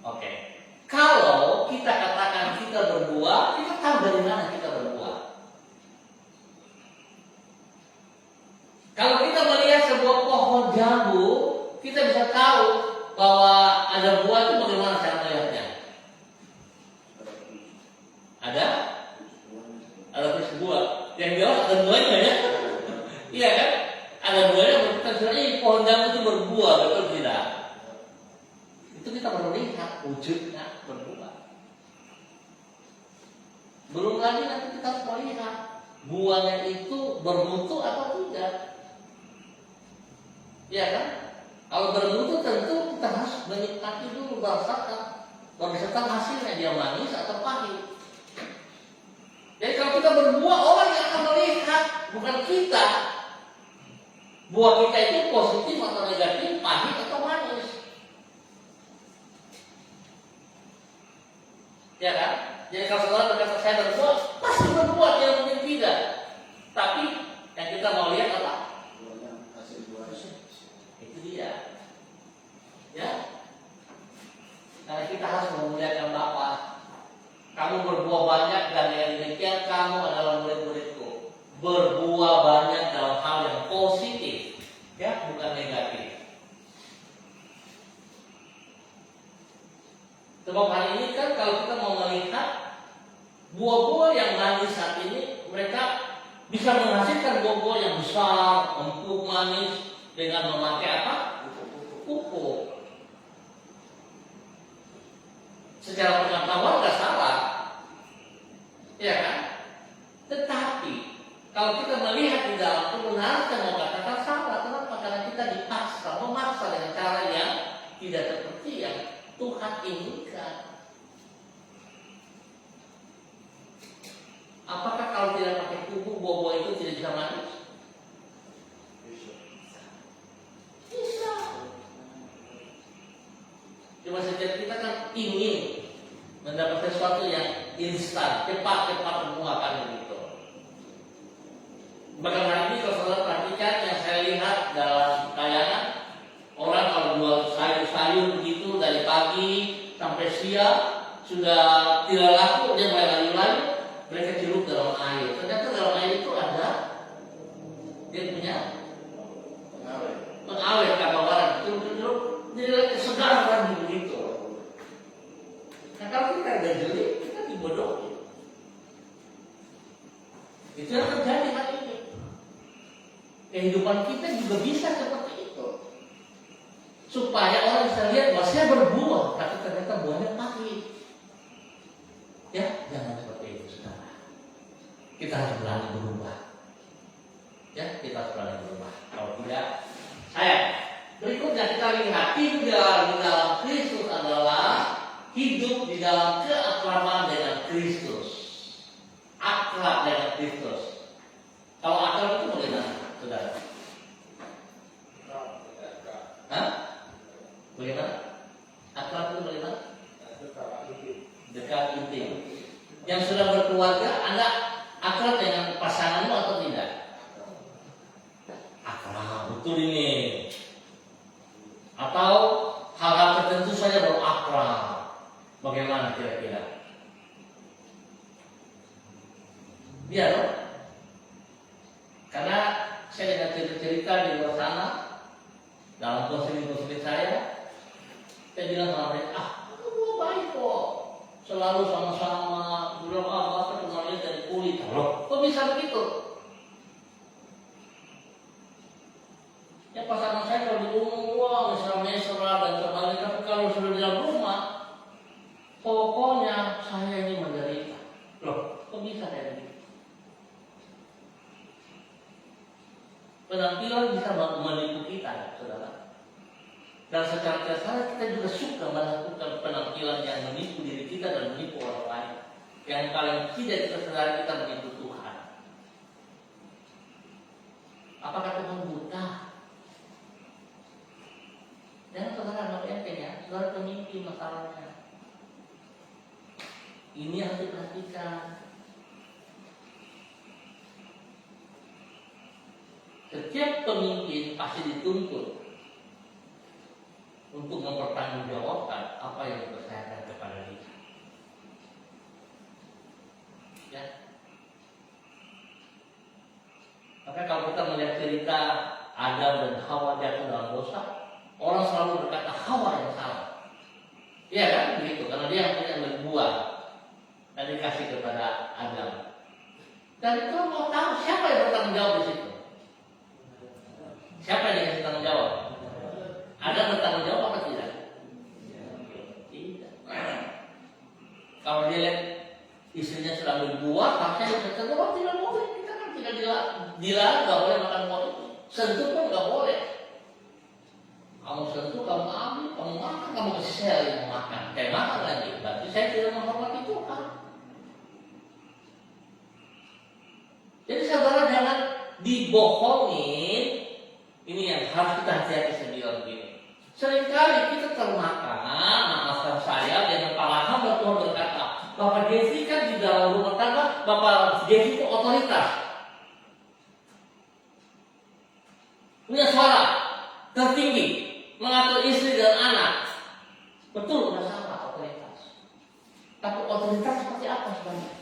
Oke. Kalau kita katakan kita berbuah, kita tahu dari mana kita berbuah. Kalau kita melihat sebuah pohon jambu, kita bisa tahu bahwa ada buah itu bagaimana cara melihatnya. Ada buah. Yang jawab ada buahnya ya? Iya kan? Ada buahnya berarti sebenarnya pohon jambu itu berbuah, betul tidak? Itu kita baru lihat wujudnya berbuah. Belum lagi nanti kita harus melihat buahnya itu bermutu atau tidak. Iya kan? Kalau bermutu tentu kita harus menikmati dulu berdasarkan hasilnya dia manis atau pahit. Jadi kalau kita berbuah, orang yang akan melihat, bukan kita. Buah kita itu positif atau negatif, pahit atau manis. Ya kan? Jadi kalau saudara berkata saya berbuah, pasti berbuah, tidak mungkin tidak. Tapi yang kita mau lihat apa? Hasil buah. Itu dia. Ya. Karena kita harus memuliakan Bapa. Kamu berbuah banyak dan yang demikian kamu adalah murid-muridku. Berbuah banyak dalam hal yang positif, ya, bukan negatif. Sebab hari ini kan kalau kita mau melihat buah-buah yang manis saat ini, mereka bisa menghasilkan buah-buah yang besar, empuk, manis dengan memakai apa? Pupuk. Secara pengetahuan tidak salah, ya kan? Tetapi kalau kita melihat di dalam kebenaran, kita mau katakan salah. Kenapa? Karena kita memaksa dengan cara yang tidak seperti yang Tuhan inginkan. Apakah kalau tidak pakai pupuk buah-buah itu tidak bisa manis? Bisa. Cuma setiap kita kan ingin mendapat sesuatu yang instan, cepat memuakan begitu. Bahkan hari ini kalau saudara perhatikan yang saya lihat dalam tayangan, orang kalau jual sayur-sayur begitu dari pagi ketika sudah tidak laku, dia mulai layu-layu, mereka celup dalam air. Ternyata dalam air itu ada dia punya pengawet kabawaran, celup-celup, jadi segar lagi begitu. Nah kalau kita ada jeli, kita dibodohi. Itu yang terjadi hari ini. Kehidupan kita juga bisa seperti itu. Supaya orang bisa lihat bahwa saya berbuah, tapi ternyata buahnya pahit. Ya, jangan seperti itu, saudara. Kita harus berani berubah. Ya, kita harus berani berubah. Kalau tidak, berikutnya kita lihat hidup di dalam Kristus adalah hidup di dalam keakraban dengan Kristus. Akrab dengan Kristus. Kalau akrab itu bagaimana, saudara? Hah? Bagaimana? Akrab itu bagaimana? Dekat intim. Yang sudah berkeluarga, Anda akrab dengan pasanganmu atau tidak? Akrab, betul ini. Atau hal-hal tertentu saja baru akrab. Bagaimana kira-kira? Iya loh. Karena saya dengar cerita-cerita di luar sana, dalam konseling-konseling saya bilang sama mereka, kamu baik kok, selalu sama-sama, bilang bapak kenalnya dari kulit. Loh, kok bisa begitu? Ya pasangan saya kalau di rumah, mesra-mesra dan sebagainya, tapi kalau sudah di dalam rumah, pokoknya saya ini menderita. Loh, kok bisa kayak begitu? Penampilan bisa menipu kita, saudara. Dan secara kasar kita juga suka melakukan penampilan yang menipu diri kita dan menipu orang lain. Yang paling tidak kita sadari kita menipu Tuhan. Apakah Tuhan buta? Jangan saudara anggap enteng ya, saudara pemimpin masalahnya. Ini harus diperhatikan. Setiap pemimpin pasti dituntut untuk mempertanggungjawabkan apa yang dipercayakan kepada dia. Ya. Maka kalau kita melihat cerita Adam dan Hawa jatuh dalam dosa, orang selalu berkata Hawa yang salah. Iya kan? Begitu. Karena dia yang punya buah dan dikasih kepada Adam. Dan itu mau tahu siapa yang bertanggung jawab di situ. Siapa yang dikasih tanggung jawab? Ada bertanggung jawab apa tidak? Tidak. Kalau dia lihat istrinya sudah berbuah, makanya dia kata, oh tidak boleh. Kita kan tidak dilarang, nggak boleh makan buah itu. Sentuh pun nggak boleh. Kamu sentuh, kamu ambil, kamu makan, kamu kasih saya yang makan. Kayak makan lagi. Berarti saya tidak menghormati Tuhan. Jadi saudara jangan dibohongin. Ini yang harus kita hati-hati sendiri begini. Seringkali kita termakan, maafkan saya, dengan paham Tuhan berkata, Bapak Devi kan di dalam rumah tangga, Bapak Devi itu otoritas. Punya suara tertinggi, mengatur istri dan anak. Betul, sudah salah otoritas. Tapi otoritas seperti apa sebenarnya?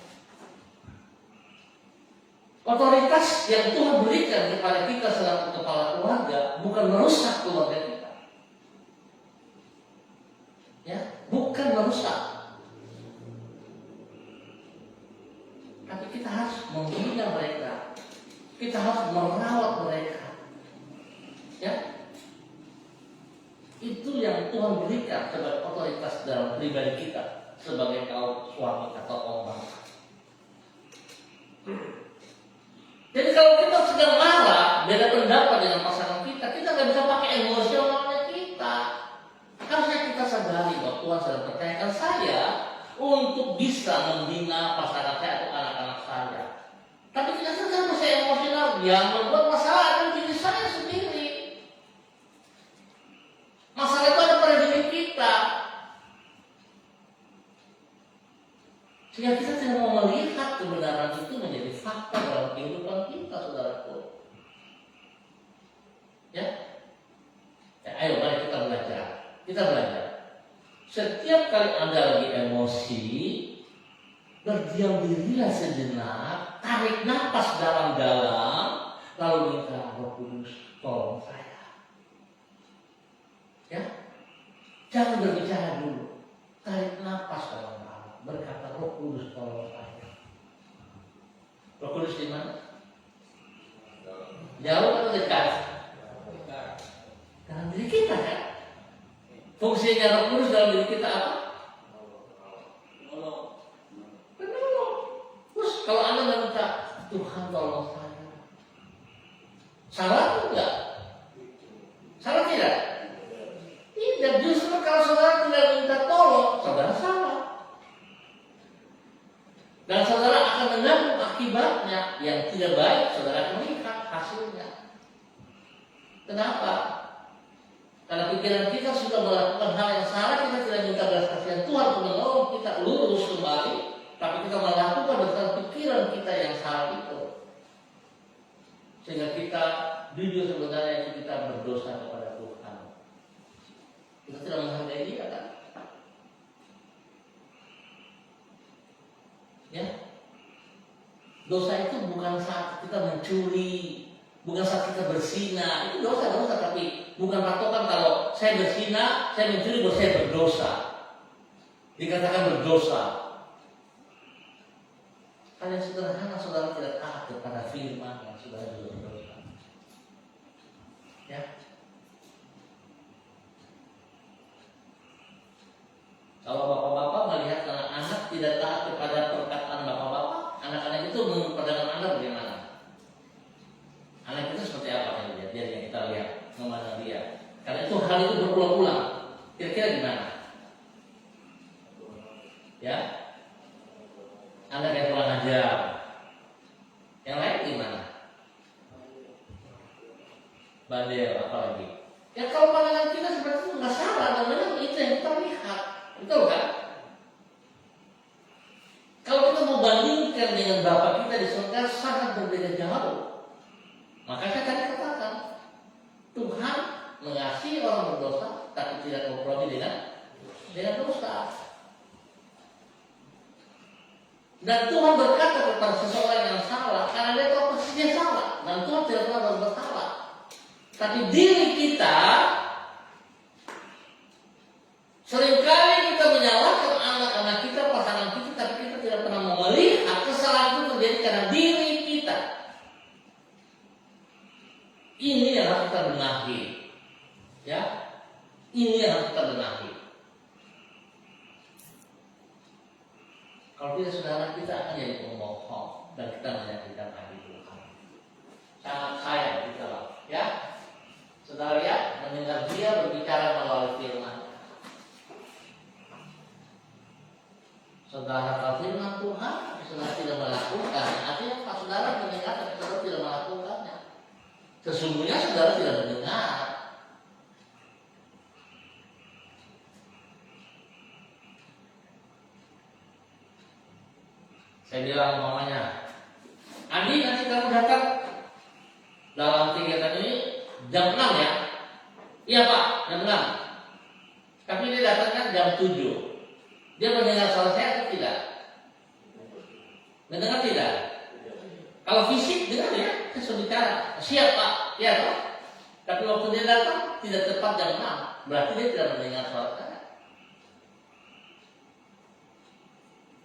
Otoritas yang Tuhan berikan kepada kita selaku kepala keluarga bukan merusak keluarga kita. Ya, bukan merusak. Tapi kita harus membina mereka. Kita harus merawat mereka. Ya. Itu yang Tuhan berikan sebagai otoritas dalam pribadi kita sebagai kaum suami atau orang. Jadi kalau kita sedang marah, beda pendapat dengan pasangan kita, kita nggak bisa pakai emosionalnya kita. Harusnya kita sadari bahwa Tuhan sedang percayakan saya untuk bisa membina pasangan saya atau anak-anak saya. Tapi kita sedang masih emosional, yang membuat masalah adalah diri saya sendiri. Masalah itu ada pada diri kita. Sehingga kita tidak mau melihat kebenaran itu menjadi fakta dalam kehidupan kita, saudaraku. Ya, ayo mari kita belajar. Kita belajar. Setiap kali Anda lagi emosi, berdiam dirilah sejenak, tarik nafas dalam-dalam, lalu minta Roh Kudus tolong saya. Ya, jangan berbicara dulu, tarik nafas dalam-dalam, berkata Roh Kudus tolong saya. Roh Kudus di mana? Jauh atau dekat? Dalam diri kita kan? Fungsinya Roh Kudus dalam diri kita apa? Penolong. Terus kalau Anda minta Tuhan tolong saya, salah atau enggak? Salah tidak? Tidak, justru kalau saudara tidak minta tolong, saudara salah. Dan saudara akan menanggung akibatnya yang tidak baik, saudara akan melihat hasilnya. Kenapa? Karena pikiran kita sudah melakukan hal yang salah, kita tidak minta belas kasihan Tuhan untuk menolong kita lurus kembali, tapi kita melakukan berdasarkan pikiran kita yang salah itu. Sehingga kita jujur sebenarnya itu kita berdosa kepada Tuhan. Kita tidak menghargai Dia kan? Ya, dosa itu bukan saat kita mencuri, bukan saat kita berzina, itu dosa, tapi bukan patokan kalau saya berzina, saya mencuri, bahwa saya berdosa. Dikatakan berdosa. Hal yang sederhana, saudara tidak taat kepada firman yang saudara juga berdosa. Ya. Kalau bapak-bapak melihat anak tidak taat kepada perkataan bapak-bapak, anak-anak itu memperdagang Anda bagaimana? Anak itu seperti apa yang kita lihat, memandang dia. Karena itu hal itu berulang-ulang. Kira-kira gimana? Ya, anak yang kurang ajar. Yang lain gimana? Bandel, apa lagi? Ya kalau pandangan kita seperti itu nggak salah, namanya itu yang kita lihat, betul kan? Kalau kita mau bandingkan dengan Bapak kita di surga sangat berbeda jauh. Maka saya tadi katakan, Tuhan mengasihi orang berdosa, tapi tidak kompromi dengan dosa. Dan Tuhan berkata kepada seseorang yang salah, karena dia tahu persis dia salah, dan Tuhan tidak pernah berbuat salah. Tapi diri kita, seringkali kita menyalahkan anak-anak kita, pasangan kita, tapi kita tidak pernah melihat kesalahan itu terjadi karena diri kita. Ini yang harus kita benahi, ya. Ini yang harus kita benahi. Kalau tidak, saudara, kita akan jadi pembohong dan kita menyakitkan hati Tuhan. Sangat sayang kita lah, ya. Saudara ya, mendengar dia berbicara melalui firman. Saudara tahu firman Tuhan, saudara tidak melakukan. Artinya apa? Saudara mendengar tapi saudara tidak melakukannya. Sesungguhnya saudara tidak mendengar. Saya bilang mamanya, Andi nanti kamu datang dalam kegiatan ini jam 6 ya? Iya Pak, jam 6. Tapi dia datangnya jam 7. Dia mendengar suara saya atau tidak? Mendengar tidak? Kalau fisik dengar ya, saya sudah bicara. Siap Pak, ya Pak. Tapi waktu dia datang tidak tepat jam 6. Berarti dia tidak mendengar suara saya.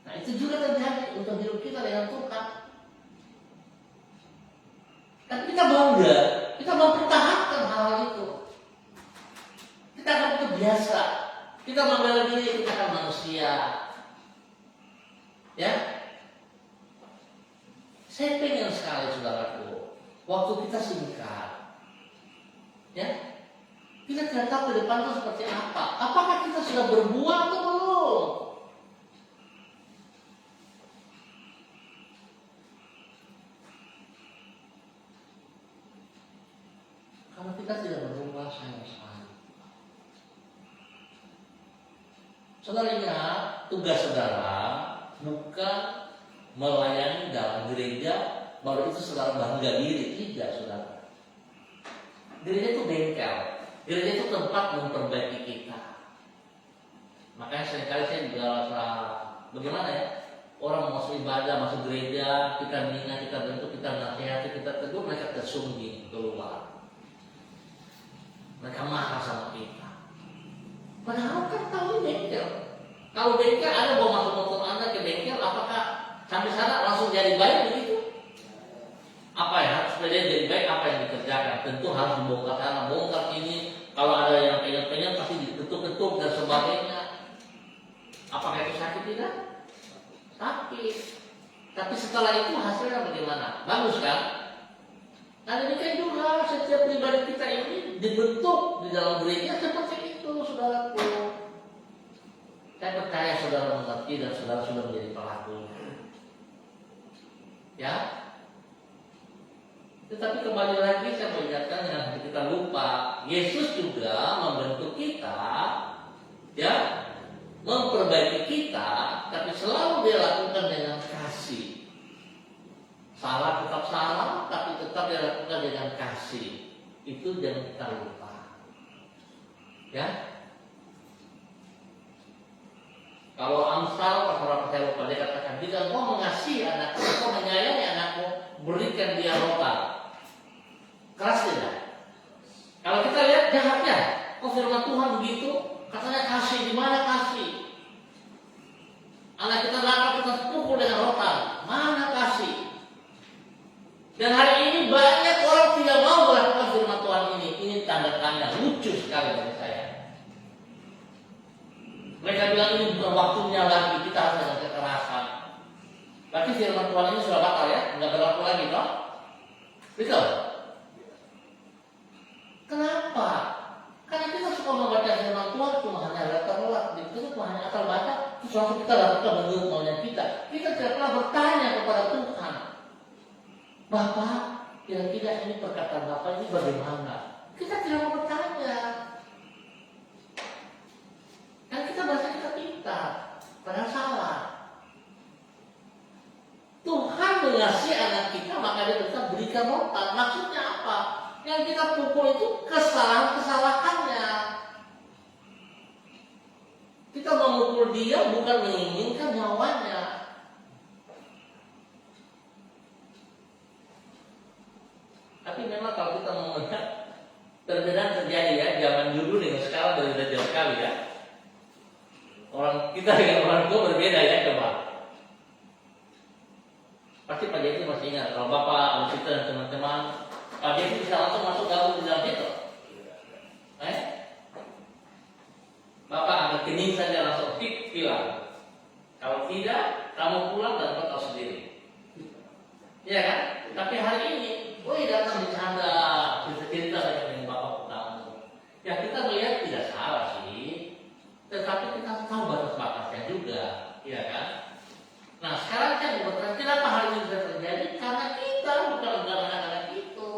Nah itu juga terjadi untuk hidup kita dengan Tuhan. Tapi kita bangga, kita mempertahankan hal itu. Kita akan terbiasa. Kita membela diri, kita akan manusia. Ya, saya pengen sekali saudaraku, waktu kita singkat, ya, kita tidak tahu ke depan itu seperti apa. Apakah kita sudah berbuah atau belum? Kalau kita tidak berubah, sayang sekali. Saudara ingat, tugas saudara bukan melayani dalam gereja, baru itu saudara bangga diri. Tidak, saudara. Gereja itu bengkel. Gereja itu tempat memperbaiki kita. Makanya seringkali saya juga rasa bagaimana ya, orang masuk ibadah, masuk gereja, kita minta, kita bentuk, kita nasihati, kita tegur, mereka tersunggi keluar. Mereka marah sama kita. Padahal kan tahu bengkel. Kalau bengkel ada bawa masuk motor Anda ke bengkel, apakah sampai sana langsung jadi baik begitu? Apa ya, supaya dia jadi baik, apa yang dikerjakan? Tentu harus dibongkar sana, bongkar ini. Kalau ada yang pengen pasti diketuk-ketuk dan sebagainya. Apakah itu sakit tidak? Sakit. Tapi setelah itu hasilnya bagaimana? Bagus kan? Nah demikian juga setiap pribadi kita ini dibentuk di dalam gereja seperti itu, saudaraku. Saya percaya saudara mengerti dan saudara sudah menjadi pelakunya. Ya. Tetapi kembali lagi saya mengingatkan yang kita lupa, Yesus juga membentuk kita, ya, memperbaiki kita, tapi selalu dia lakukan dengan kasih. Salah tetap salah, tapi tetap dia lakukan dengan kasih. Itu jangan kita lupa. Ya. Kalau Amsal pasal saya lupa, dia katakan, jika kau mengasihi anakmu, kau menyayangi anakmu, berikan dia rotan. Keras tidak? Kalau kita lihat jahatnya, kok firman Tuhan begitu? Katanya kasih, di mana kasih? Anak kita nakal kita pukul dengan rotan. Mana kasih? Dan hari ini banyak orang tidak mau melakukan firman Tuhan ini. Ini tanda tanya lucu sekali bagi saya. Mereka bilang ini bukan waktunya lagi, kita harus dengan kekerasan. Berarti firman Tuhan ini sudah batal ya, nggak berlaku lagi, toh? Betul? Kenapa? Karena kita suka membaca firman Tuhan cuma hanya letter-letter, itu cuma hanya asal baca, terus langsung kita lakukan menurut maunya kita. Kita tidak pernah bertanya kepada Tuhan, Bapak, kira-kira ini perkataan Bapak ini bagaimana? Kita tidak mau bertanya. Kan kita bahasa kita pintar, padahal salah. Tuhan mengasihi anak kita, maka dia tetap berikan rotan. Maksudnya apa? Yang kita pukul itu kesalahan-kesalahannya. Kita memukul dia bukan menginginkan nyawanya. Tapi memang kalau kita mau melihat perbedaan terjadi ya, zaman dulu dengan sekarang berbeda jauh sekali ya. Orang kita dengan orang tua berbeda ya, coba. Pasti Pak Jeki masih ingat kalau Bapak, Abu Sita dan teman-teman, Pak Jeki bisa langsung masuk gabung di dalam itu. Bapak agak kening saja langsung hilang. Kalau tidak, kamu pulang dan kau tahu sendiri. Iya kan? Tapi hari ini, woi datang bercanda, cerita dengan Bapak kamu. Ya kita melihat tidak salah sih, tetapi kita tahu batas-batasnya juga, iya kan? Nah sekarang saya bertanya, kenapa hal ini bisa terjadi? Karena kita bukan anak-anak itu.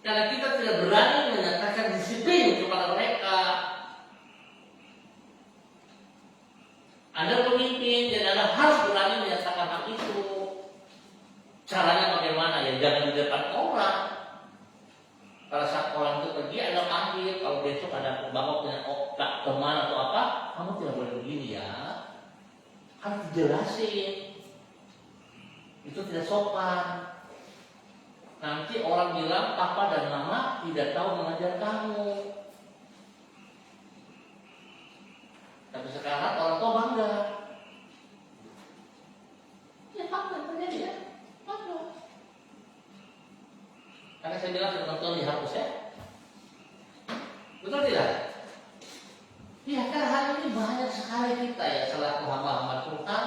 Karena kita tidak berani menyatakan disiplin kepada mereka. Anda pemimpin dan Anda harus berani menyatakan hal itu. Caranya bagaimana? Ya jangan di depan orang. Pada saat orang itu pergi, Anda panggil. Kalau besok ada Bapak punya teman atau apa, kamu tidak boleh begini ya. Harus dijelasin. Itu tidak sopan. Nanti orang bilang Papa dan Mama tidak tahu mengajar kamu. Tapi sekarang orang tua bangga. Ya fakta terjadi ya. Bangga. Karena saya bilang firman Tuhan dihapus ya. Betul tidak? Ya kan hari ini banyak sekali kita ya selaku hamba-hamba Tuhan.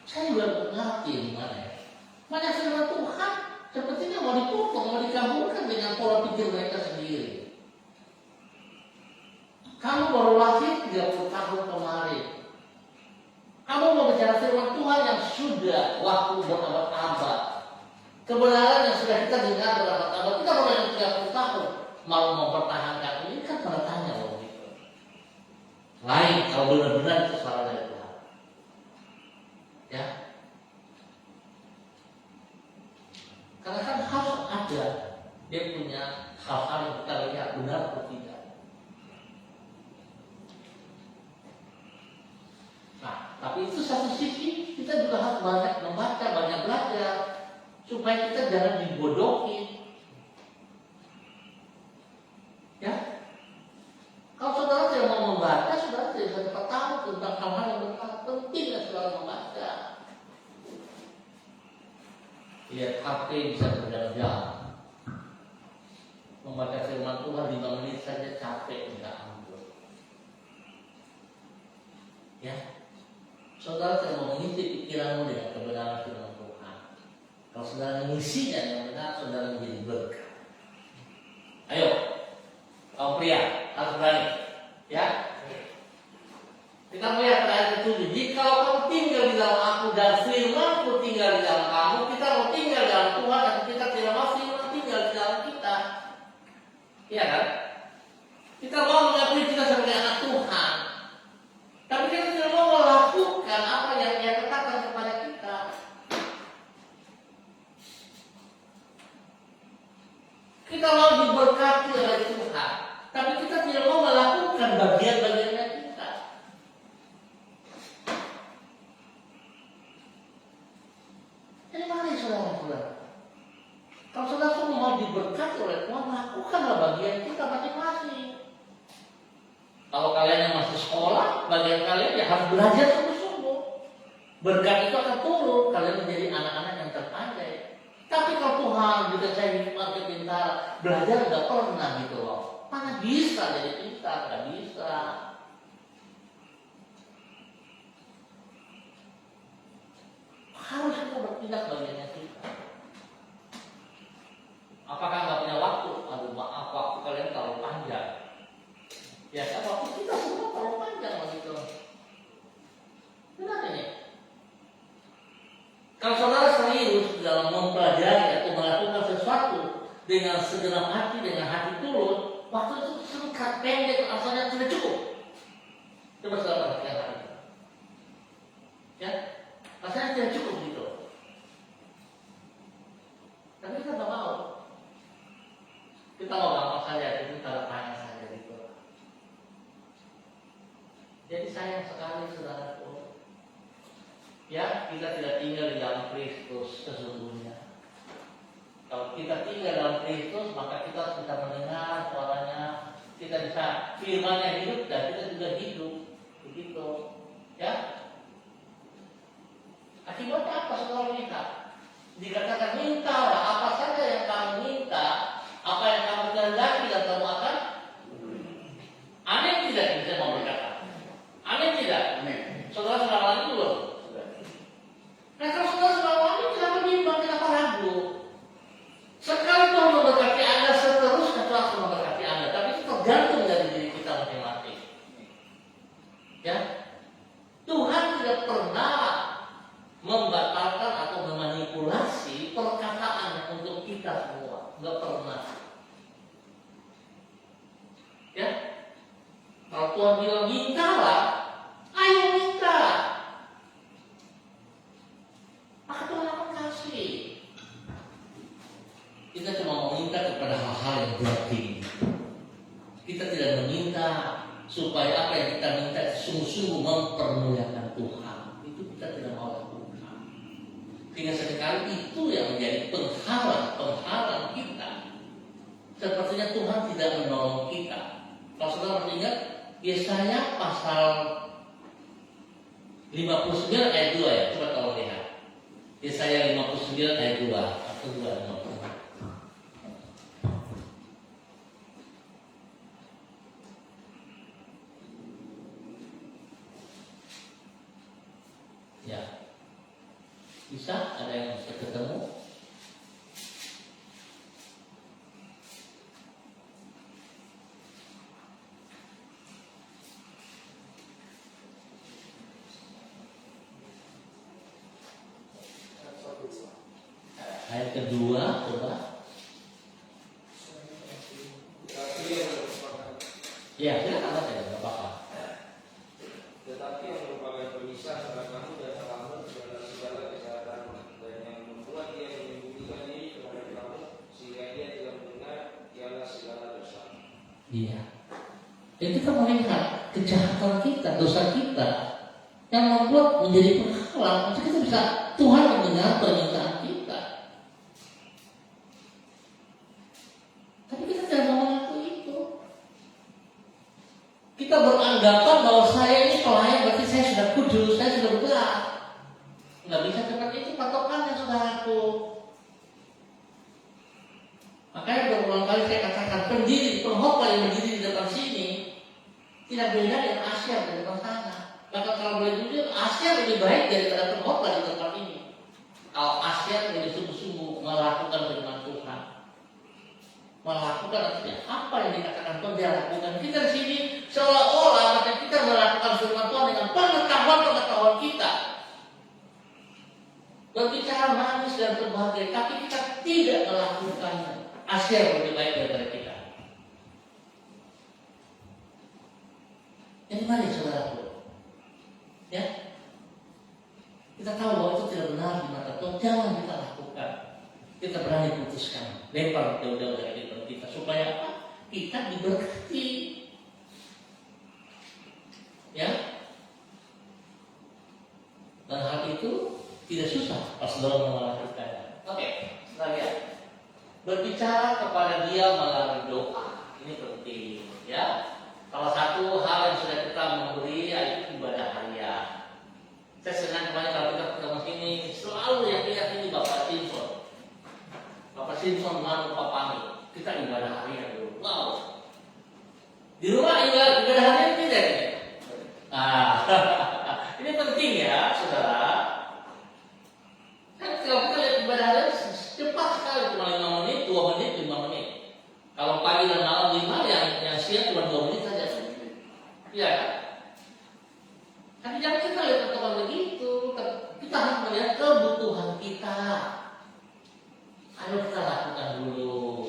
Saya juga mengerti gimana ya. Banyak firman Tuhan sepertinya mau dipotong, mau dikabulkan dengan pola pikir mereka sendiri. Kamu baru lahir 30 tahun kemarin. Kamu mau bicara firman Tuhan yang sudah waktu berabad-abad. Kebenaran yang sudah kita dengar berabad-abad. Kita baru yang 30 tahun mau mempertahankan ini kan tanda tanya loh gitu. Lain kalau benar-benar itu salah dari Tuhan. Ya. Karena kan harus ada dia punya hal-hal yang kita lihat benar atau tidak. membaca supaya kita jangan dibodohi. Ya, kalau saudara tidak mau membaca, saudara tidak dapat tahu tentang hal-hal yang penting yang saudara membaca. Lihat HP bisa berjam-jam. Membaca firman Tuhan 5 menit saja capek, minta ampun. Ya, saudara tidak mau mengisi pikiranmu dengan kebenaran firman Tuhan. Kalau saudara mengisinya yang benar, saudara menjadi berkat. Ayo, kaum pria harus berani, ya. Kita melihat ayat 7. Jikalau kamu tinggal di dalam aku dan firman-Ku tinggal di dalam kamu, kita mau tinggal di dalam Tuhan dan kita tidak mau firman tinggal di dalam kita. Iya kan? Kita mau mengakui kita sebagai anak Tuhan, tapi kita tidak mau melakukan apa yang Dia katakan kepada kita. Kita mau diberkati oleh Tuhan, tapi kita tidak mau melakukan bagian-bagiannya kita. Jadi mari saudara-saudara, kalau saudara mau diberkati oleh Tuhan, lakukanlah bagian kita masing-masing. Kalau kalian yang masih sekolah, bagian kalian ya harus belajar sungguh-sungguh. Berkat itu akan turun, kalian menjadi anak-anak yang terpandai. Tapi kalau Tuhan juga saya hikmat kepintaran, belajar nggak pernah gitu loh. Mana bisa jadi pintar, nggak bisa. Harus kita bertindak bagiannya kita. Apakah nggak punya waktu? Aduh maaf, waktu kalian terlalu panjang. Ya kan waktu kita semua terlalu panjang begitu. Benar ini. Kalau saudara serius dalam mempelajari atau melakukan sesuatu dengan segenap hati, dengan hati tulus, waktu itu singkat, pendek, rasanya tidak cukup. Coba saudara perhatikan hal itu. Ya, rasanya tidak cukup gitu. Tapi kita tidak mau. Kita mau gampang saja, itu tanda tanya saja gitu. Jadi sayang sekali saudaraku. Ya, kita tidak tinggal di dalam Kristus sesungguhnya. Kalau kita tinggal dalam Kristus, maka kita harus bisa mendengar suaranya, kita bisa firman-Nya hidup dan kita juga hidup, begitu. Ya. Akibatnya apa saudara minta? Dikatakan mintalah apa saja yang kamu minta, apa yang kamu kehendaki dan kamu akan. Amin tidak? Bisa mau berkata. Amin tidak? Amin. Saudara sudah alami belum? Nah kalau saudara sudah alami, kenapa bimbang, kenapa ragu? Sekali Tuhan memberkati Anda, seterusnya Tuhan akan memberkati Anda. Tapi itu tergantung dari diri kita masing-masing. Ya, Tuhan tidak pernah membatalkan atau memanipulasi perkataan untuk kita semua. Nggak pernah. Ya, kalau Tuhan bilang mintalah, ayo minta. Maka Tuhan akan kasih. Kita cuma meminta kepada hal-hal yang penting. Kita tidak meminta supaya apa yang kita minta sungguh-sungguh mempermuliakan Tuhan. Itu kita tidak mau lakukan. Sehingga seringkali itu yang menjadi penghalang kita. Sepertinya Tuhan tidak menolong kita. Kalau saudara mengingat Yesaya pasal 59 ayat 2 ya. Coba kalau lihat. Yesaya 59 ayat 2 atau 2. Ya, bisa ada yang bisa ketemu? Ayat kedua, coba. Ya, silakan baca ya, nggak apa-apa. Tetapi yang merupakan pemisah antara kamu dan Allahmu adalah segala kejahatanmu, dan yang membuat dia menyembunyikan diri kepada kamu sehingga dia tidak mendengar ialah segala dosa. Iya. Jadi kita melihat kejahatan kita, dosa kita yang membuat menjadi penghalang. Jadi kita bisa Tuhan mendengar permintaan kita. Tidak beda dengan Asia di depan sana. Maka kalau boleh jujur, Asia lebih baik daripada pengkhotbah di tempat ini. Kalau Asia lebih sungguh-sungguh melakukan firman Tuhan, melakukan artinya apa yang dikatakan Tuhan dia lakukan. Kita di sini seolah-olah macam kita melakukan firman Tuhan dengan pengetahuan kita, berbicara manis dan berbahagia, tapi kita tidak melakukannya. Asia lebih baik daripada kita. Jadi mari saudaraku, ya, kita tahu bahwa itu tidak benar di mata Tuhan, jangan kita lakukan. Kita berani putuskan, lempar jauh-jauh dari kehidupan kita, supaya apa? Kita diberkati, ya. Dan hal itu tidak susah pas saudara melakukannya. Oke, kita lihat. Berbicara kepada dia melalui doa, ini penting, ya. Salah satu hal yang sudah kita memberi yaitu ibadah harian. Saya senang kemarin kalau kita ketemu sini selalu yang lihat ini Bapak Simpson. Bapak Simpson mengandung papami. Kita ibadah harian dulu. Wow. Di rumah ibadah harian tidak ya? Ini penting ya, saudara. Kan kalau kita lihat ibadah harian cepat sekali, cuma 5 menit, 2 menit, 5 menit. Kalau pagi dan malam 5, yang siang cuma 2 menit saja. Iya kan? Tapi jangan kita lihat kebutuhan begitu. Kita harus melihat kebutuhan kita. Ayo kita lakukan dulu.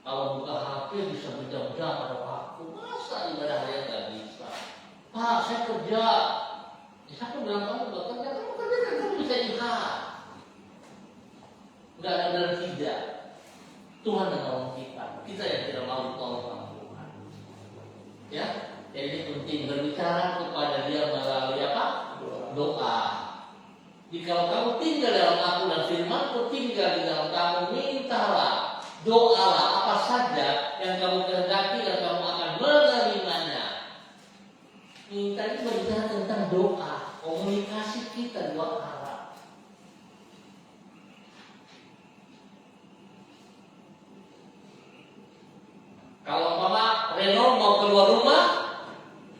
Kalau buka HP bisa berjam-jam pada waktu. Masa ibadah harian nggak bisa? Pak, saya kerja. Siapa bilang kamu nggak kerja? Kamu kerja kan kamu bisa istirahat. Nggak ada dan tidak. Tuhan menolong kita. Kita yang tidak mau ditolong sama Tuhan. Ya, jadi ini penting berbicara kepada dia melalui apa? Doa. Jika kamu tinggal dalam aku dan firmanku tinggal di dalam kamu, mintalah, doalah apa saja yang kamu kehendaki dan kamu akan menerimanya. Minta itu berbicara tentang doa, komunikasi kita dua arah. Kalau mama Reno mau keluar rumah,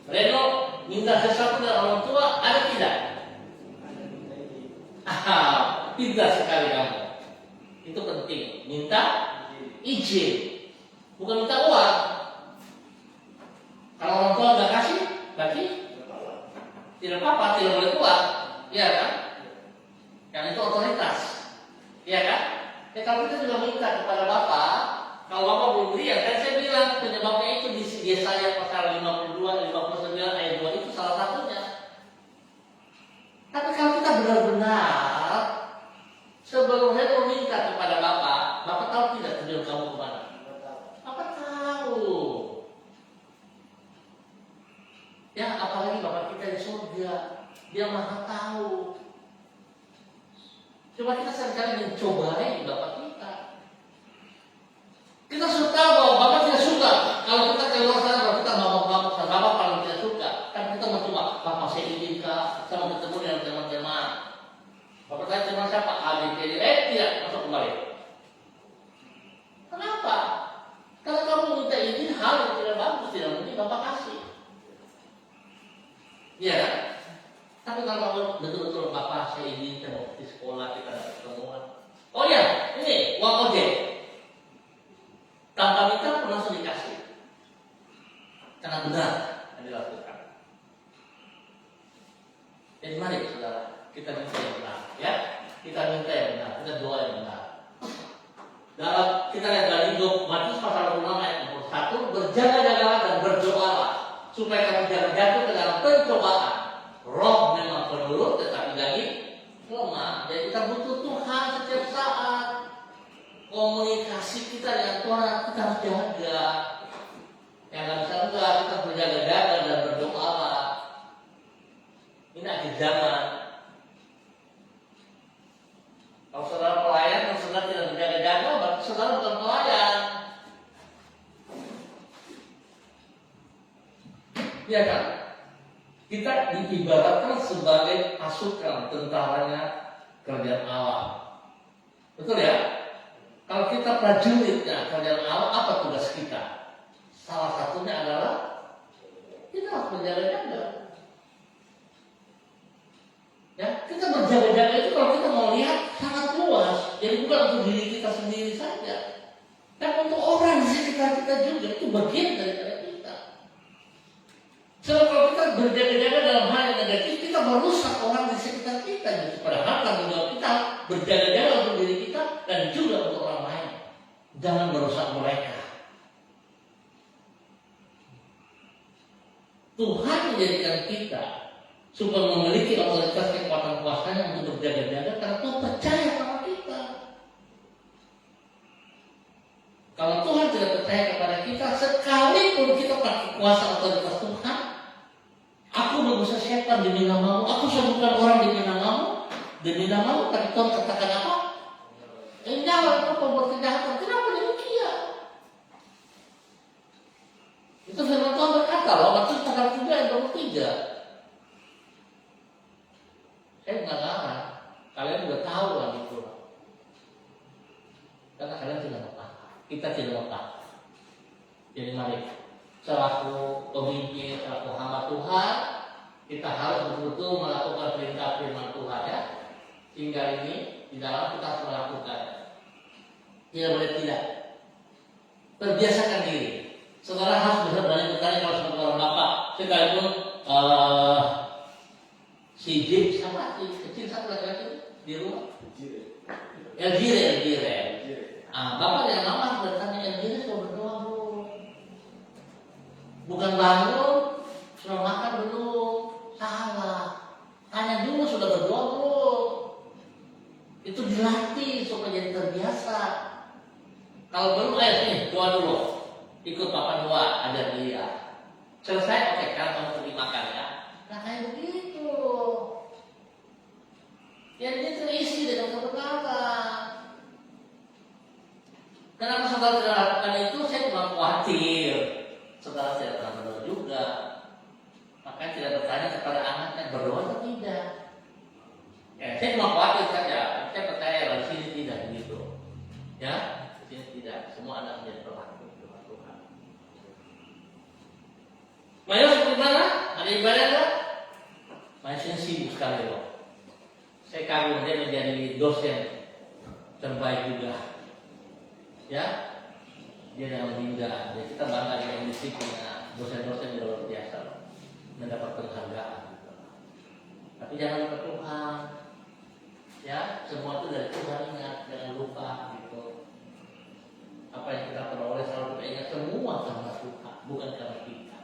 Reno minta sesuatu dari orang tua, ada tidak? Pintar sekali kamu. Itu penting. Minta izin, bukan minta uang. Kalau orang tua nggak kasih, berarti tidak apa-apa, tidak boleh keluar, iya kan? Yang itu otoritas, iya kan? Ya kalau kita juga minta kepada Bapak, kalau Bapak belum beri, ya kan saya bilang penyebabnya itu di Yesaya pasal 52, 59 ayat 2 itu salah satunya. Tapi kalau kita benar-benar sebelum saya meminta kepada Bapak, Bapak tahu tidak tujuan kamu kemana? Bapak tahu. Ya apalagi Bapak kita di surga, Dia Maha tahu. Coba kita sekali mencobai Bapak kita. Kita sudah tahu bahwa Bapak tidak suka kalau kita keluar sana, kalau kita ngomong-ngomong sama Bapak paling tidak suka. Kan kita mau cuma, Bapak saya ingin sama ketemu dengan teman-teman. Bapak tanya teman siapa? ABCD. Tidak, masuk kembali. Kenapa? Kalau kamu minta izin hal yang tidak bagus, tidak mungkin Bapak kasih. Iya kan? Tapi kalau betul-betul Bapak saya ingin mau di sekolah kita ada pertemuan. Oh ya, ini uang ojek. Tanpa minta pun langsung dikasih. Karena benar yang dilakukan. Jadi mari saudara, kita minta yang benar, ya. Kita minta yang benar, kita doa yang benar. Dalam kita lihat dari Job Matius pasal 26 ayat 61, berjaga-jagalah dan berdoalah supaya kamu jangan jatuh ke dalam pencobaan. Roh memang penurut tetapi daging lemah. Jadi kita butuh Tuhan setiap saat. Komunikasi kita dengan Tuhan kita harus jaga. Yang nggak bisa enggak, kita harus berjaga-jaga dan berdoalah. Ini akhir zaman. Kalau saudara pelayan, kalau saudara tidak berjaga-jaga, berarti saudara bukan pelayan. Iya kan? Kita diibaratkan sebagai pasukan tentaranya kerajaan Allah. Betul ya? Kalau kita prajuritnya kerajaan Allah, apa tugas kita? Salah satunya adalah Kita harus berjaga-jaga. Ya, kita berjaga-jaga itu kalau kita mau lihat sangat luas. Jadi bukan untuk diri kita sendiri saja, dan untuk orang di sekitar kita juga. Itu bagian daripada kita. Sebab kalau kita berjaga-jaga dalam hal yang negatif, kita merusak orang di sekitar kita. Padahal tanggung jawab kita berjaga-jaga untuk diri kita dan juga untuk orang lain. Jangan merusak mereka. Tuhan menjadikan kita supaya memiliki otoritas kekuatan kuasanya untuk berjaga-jaga karena Tuhan percaya sama kita. Kalau Tuhan tidak percaya kepada kita, sekalipun kita pakai kuasa otoritas Tuhan, aku mengusir setan demi namamu, aku sembuhkan orang demi namamu, tapi Tuhan katakan apa? Jangan kau pembuat kejahatan. Kenapa demikian? Itu firman Tuhan berkata loh, Matius pasal 3 ayat 23. Saya nggak larang, kalian udah tahu lah itu. Karena kalian tidak apa, kita tidak apa. Jadi mari, selaku pemimpin, selaku hamba Tuhan, kita harus betul-betul melakukan perintah firman Tuhan ya. Hingga ini di dalam kita harus melakukan. Tidak boleh tidak. Terbiasakan diri. Saudara harus bisa berani bertanya kalau sebagai orang bapak, sekalipun si Jim sama si kecil satu laki-laki di rumah. Elgire. Bapak dan mama bertanya, Elgire sudah berdoa belum? Bukan bangun, sudah makan belum? Salah. Tanya dulu sudah berdoa belum? Itu dilatih supaya jadi terbiasa. Kalau belum, nih doa dulu. Ikut papa doa, ada dia. Selesai, oke, sekarang kamu pergi makan ya. Nah kayak begitu. Ya dia terisi dengan kebenaran. Kenapa saudara tidak lakukan itu? Saya cuma khawatir saudara tidak pernah berdoa juga. Makanya tidak bertanya kepada anaknya berdoa atau tidak. Ya, saya cuma khawatir saja. Saya percaya di sini tidak begitu. Ya, di sini tidak. Semua anak menjadi pelaku Tuhan. Mayo seperti mana? Ada ibadah tak? Masih sibuk sekali loh. Saya kagum dia menjadi dosen terbaik juga. Ya, dia dalam bidang. Jadi kita bangga dengan disiplinnya. Dosen-dosen yang luar biasa loh. Mendapat penghargaan. Tapi jangan lupa Tuhan. Ya, semua itu dari Tuhan, ingat, jangan lupa gitu. Apa yang kita peroleh selalu kita ingat semua karena Tuhan, bukan karena kita.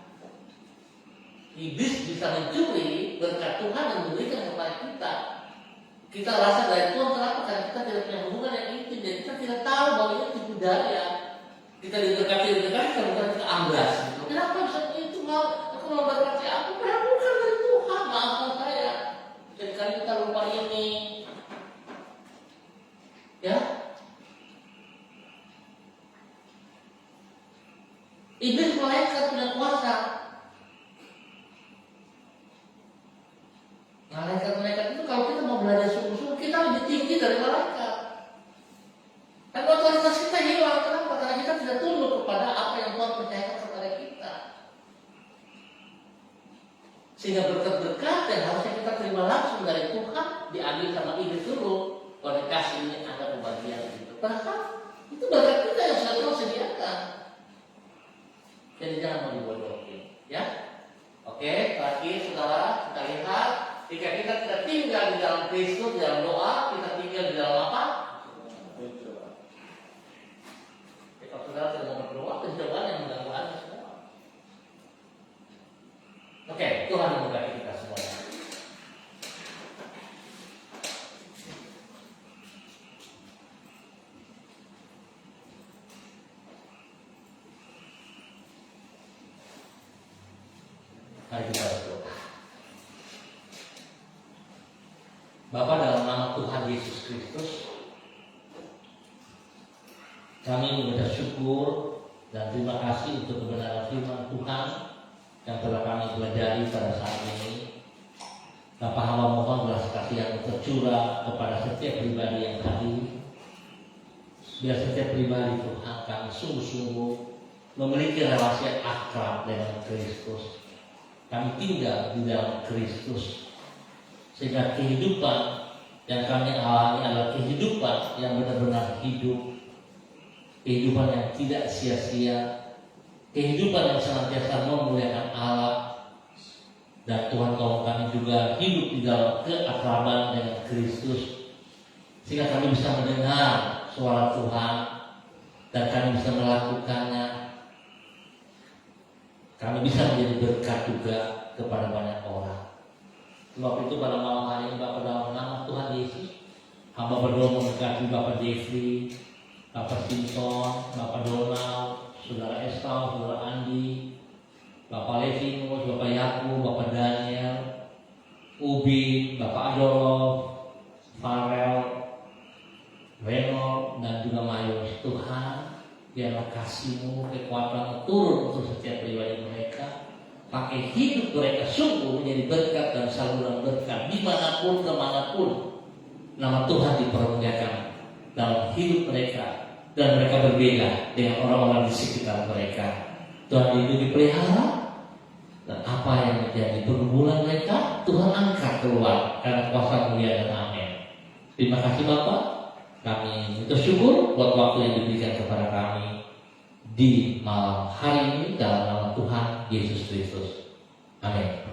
Iblis bisa mencuri berkat Tuhan dan memberikan kepada kita. Kita rasa dari Tuhan, kenapa? Karena kita tidak punya hubungan yang intim, jadi kita tidak tahu bahwa ini tipu daya. Kita diberkati, kalau kita amblas. Gitu. Kenapa bisa itu? Aku mau berkati aku, kenapa bukan dari Tuhan? Maafkan saya. Jadi kan kita lupa ini. Ya, iblis malaikat punya kuasa. Malaikat itu kalau kita mau belajar sungguh-sungguh, kita lebih tinggi dari malaikat. Dan otoritas kita hilang. Kenapa? Karena kita tidak tunduk kepada apa yang Tuhan percayakan kepada kita. Sehingga berkat-berkat yang harusnya kita terima langsung dari Tuhan diambil sama iblis dulu. Kalau dikasih ini ada pembagian gitu. Padahal itu berkat kita yang sudah Tuhan sediakan. Jadi jangan mau dibodohin, ya. Oke, terakhir saudara, kita lihat jika kita tidak tinggal di dalam Kristus, di dalam doa, kita tinggal di dalam apa? Kalau saudara tidak mau berdoa, pencobaan yang mengganggu Anda semua. Oke, Tuhan memberkati kita semuanya. Mari kita berdoa. Bapa, dalam nama Tuhan Yesus Kristus, kami mengucap syukur dan terima kasih untuk kebenaran firman Tuhan yang telah kami pelajari pada saat ini. Bapa, hamba mohon belas kasihan tercurah kepada setiap pribadi yang hadir. Biar setiap pribadi Tuhan kami sungguh-sungguh memiliki relasi yang akrab dengan Kristus. kami tinggal di dalam Kristus, sehingga kehidupan yang kami alami adalah kehidupan yang benar-benar hidup, kehidupan yang tidak sia-sia, kehidupan yang senantiasa memuliakan Allah. Dan Tuhan tolong kami juga hidup di dalam keakraban dengan Kristus, sehingga kami bisa mendengar suara Tuhan dan kami bisa melakukannya. Kami bisa menjadi berkat juga kepada banyak orang. Sebab itu pada malam hari ini Bapak, dalam nama Tuhan Yesus, hamba berdoa memberkati Bapak Jeffrey, Bapak Simpson, Bapak Donald, Saudara Estau, Saudara Andi, Bapak Levinus, Bapak Yakub, Bapak Daniel, Ubi, Bapak Adolo, Farel, Reno, dan juga Mayos. Tuhan, biarlah kasih-Mu, kekuatan turun untuk setiap pribadi mereka. Pakai hidup mereka sungguh menjadi berkat dan saluran berkat dimanapun, kemanapun nama Tuhan dipermuliakan dalam hidup mereka, dan mereka berbeda dengan orang-orang di sekitar mereka. Tuhan itu dipelihara, dan apa yang menjadi pergumulan mereka Tuhan angkat keluar karena kuasa mulia dan amin. Terima kasih Bapak, kami bersyukur buat waktu yang diberikan kepada kami di malam hari ini dalam nama Tuhan Yesus Kristus. Amin.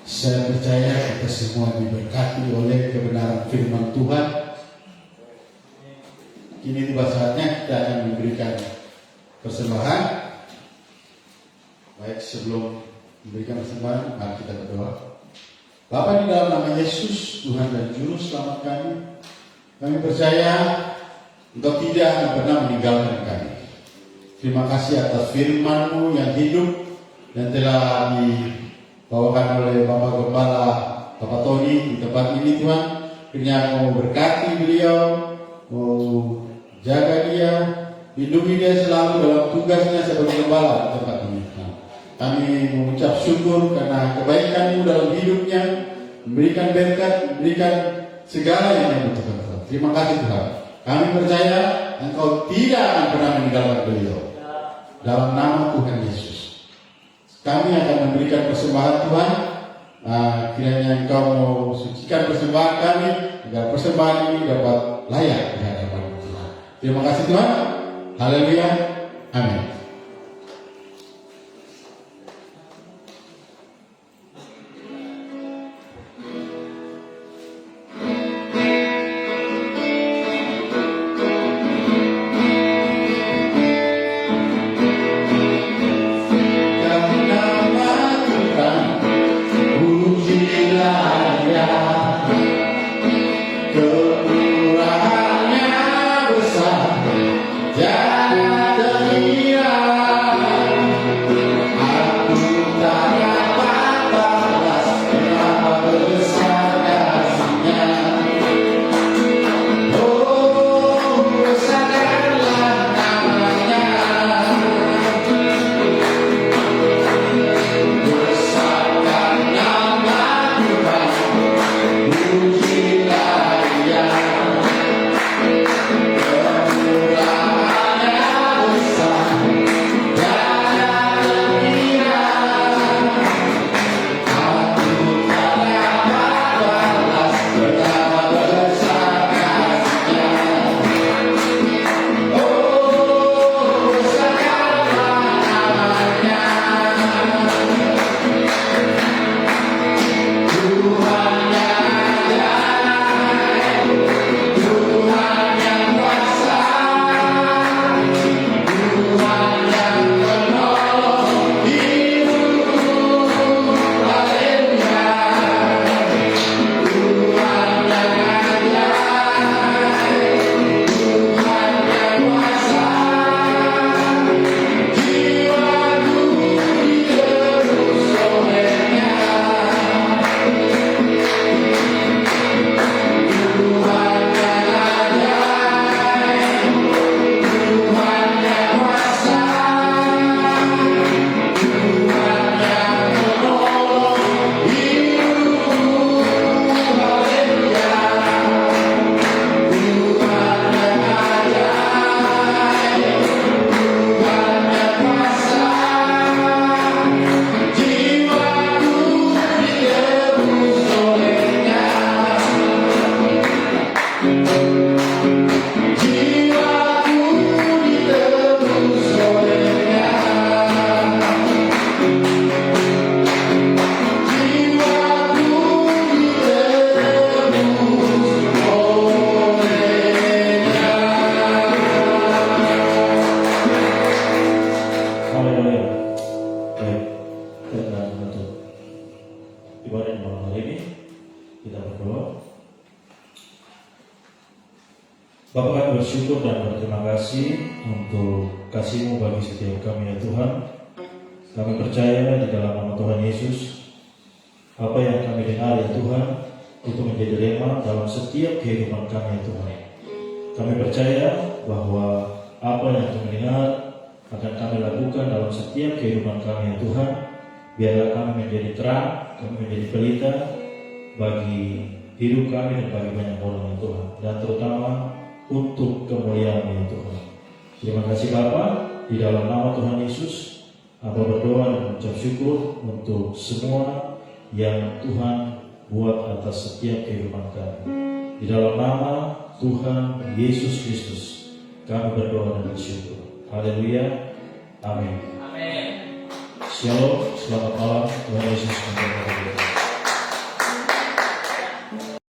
Saya percaya kita semua diberkati oleh kebenaran firman Tuhan. Kini tiba saatnya kita akan memberikan persembahan. Baik, sebelum memberikan persembahan, mari kita berdoa. Bapa, di dalam nama Yesus, Tuhan dan Juru Selamat kami percaya Engkau tidak akan pernah meninggalkan kami. Terima kasih atas firman-Mu yang hidup dan telah dibawakan oleh Bapak Gembala Bapak Tony di tempat ini. Tuhan, kiranya mau berkati beliau, mau jaga dia, lindungi dia selalu dalam tugasnya sebagai gembala di tempat ini. Kami mengucap syukur karena kebaikan-Mu dalam hidupnya, memberikan berkat, memberikan segala yang dia butuhkan. Terima kasih Tuhan. Kami percaya Engkau tidak akan pernah meninggalkan beliau. Dalam nama Tuhan Yesus, kami akan memberikan persembahan Tuhan. Kiranya Engkau mau sucikan persembahan kami, agar persembahan ini dapat layak di hadapan Tuhan. Terima kasih Tuhan. Haleluya. Amin. Kekurangannya besar, jangan terhina. Kita berdoa. Bapa, kami bersyukur dan berterima kasih untuk kasih-Mu bagi setiap kami ya Tuhan. Kami percaya di dalam nama Tuhan Yesus, apa yang kami dengar ya Tuhan, itu menjadi rema dalam setiap kehidupan kami ya Tuhan. Kami percaya bahwa apa yang kami dengar akan kami lakukan dalam setiap kehidupan kami ya Tuhan. Biarlah kami menjadi terang, kami menjadi pelita bagi hidup kami dan bagi banyak orang ya Tuhan. Dan terutama untuk kemuliaan ya Tuhan. Terima kasih Bapa, di dalam nama Tuhan Yesus, Hamba berdoa dan mengucap syukur untuk semua yang Tuhan buat atas setiap kehidupan kami. Di dalam nama Tuhan Yesus Kristus, kami berdoa dan bersyukur. Haleluya. Amin. Amin. Shalom, selamat malam. Tuhan Yesus memberkati.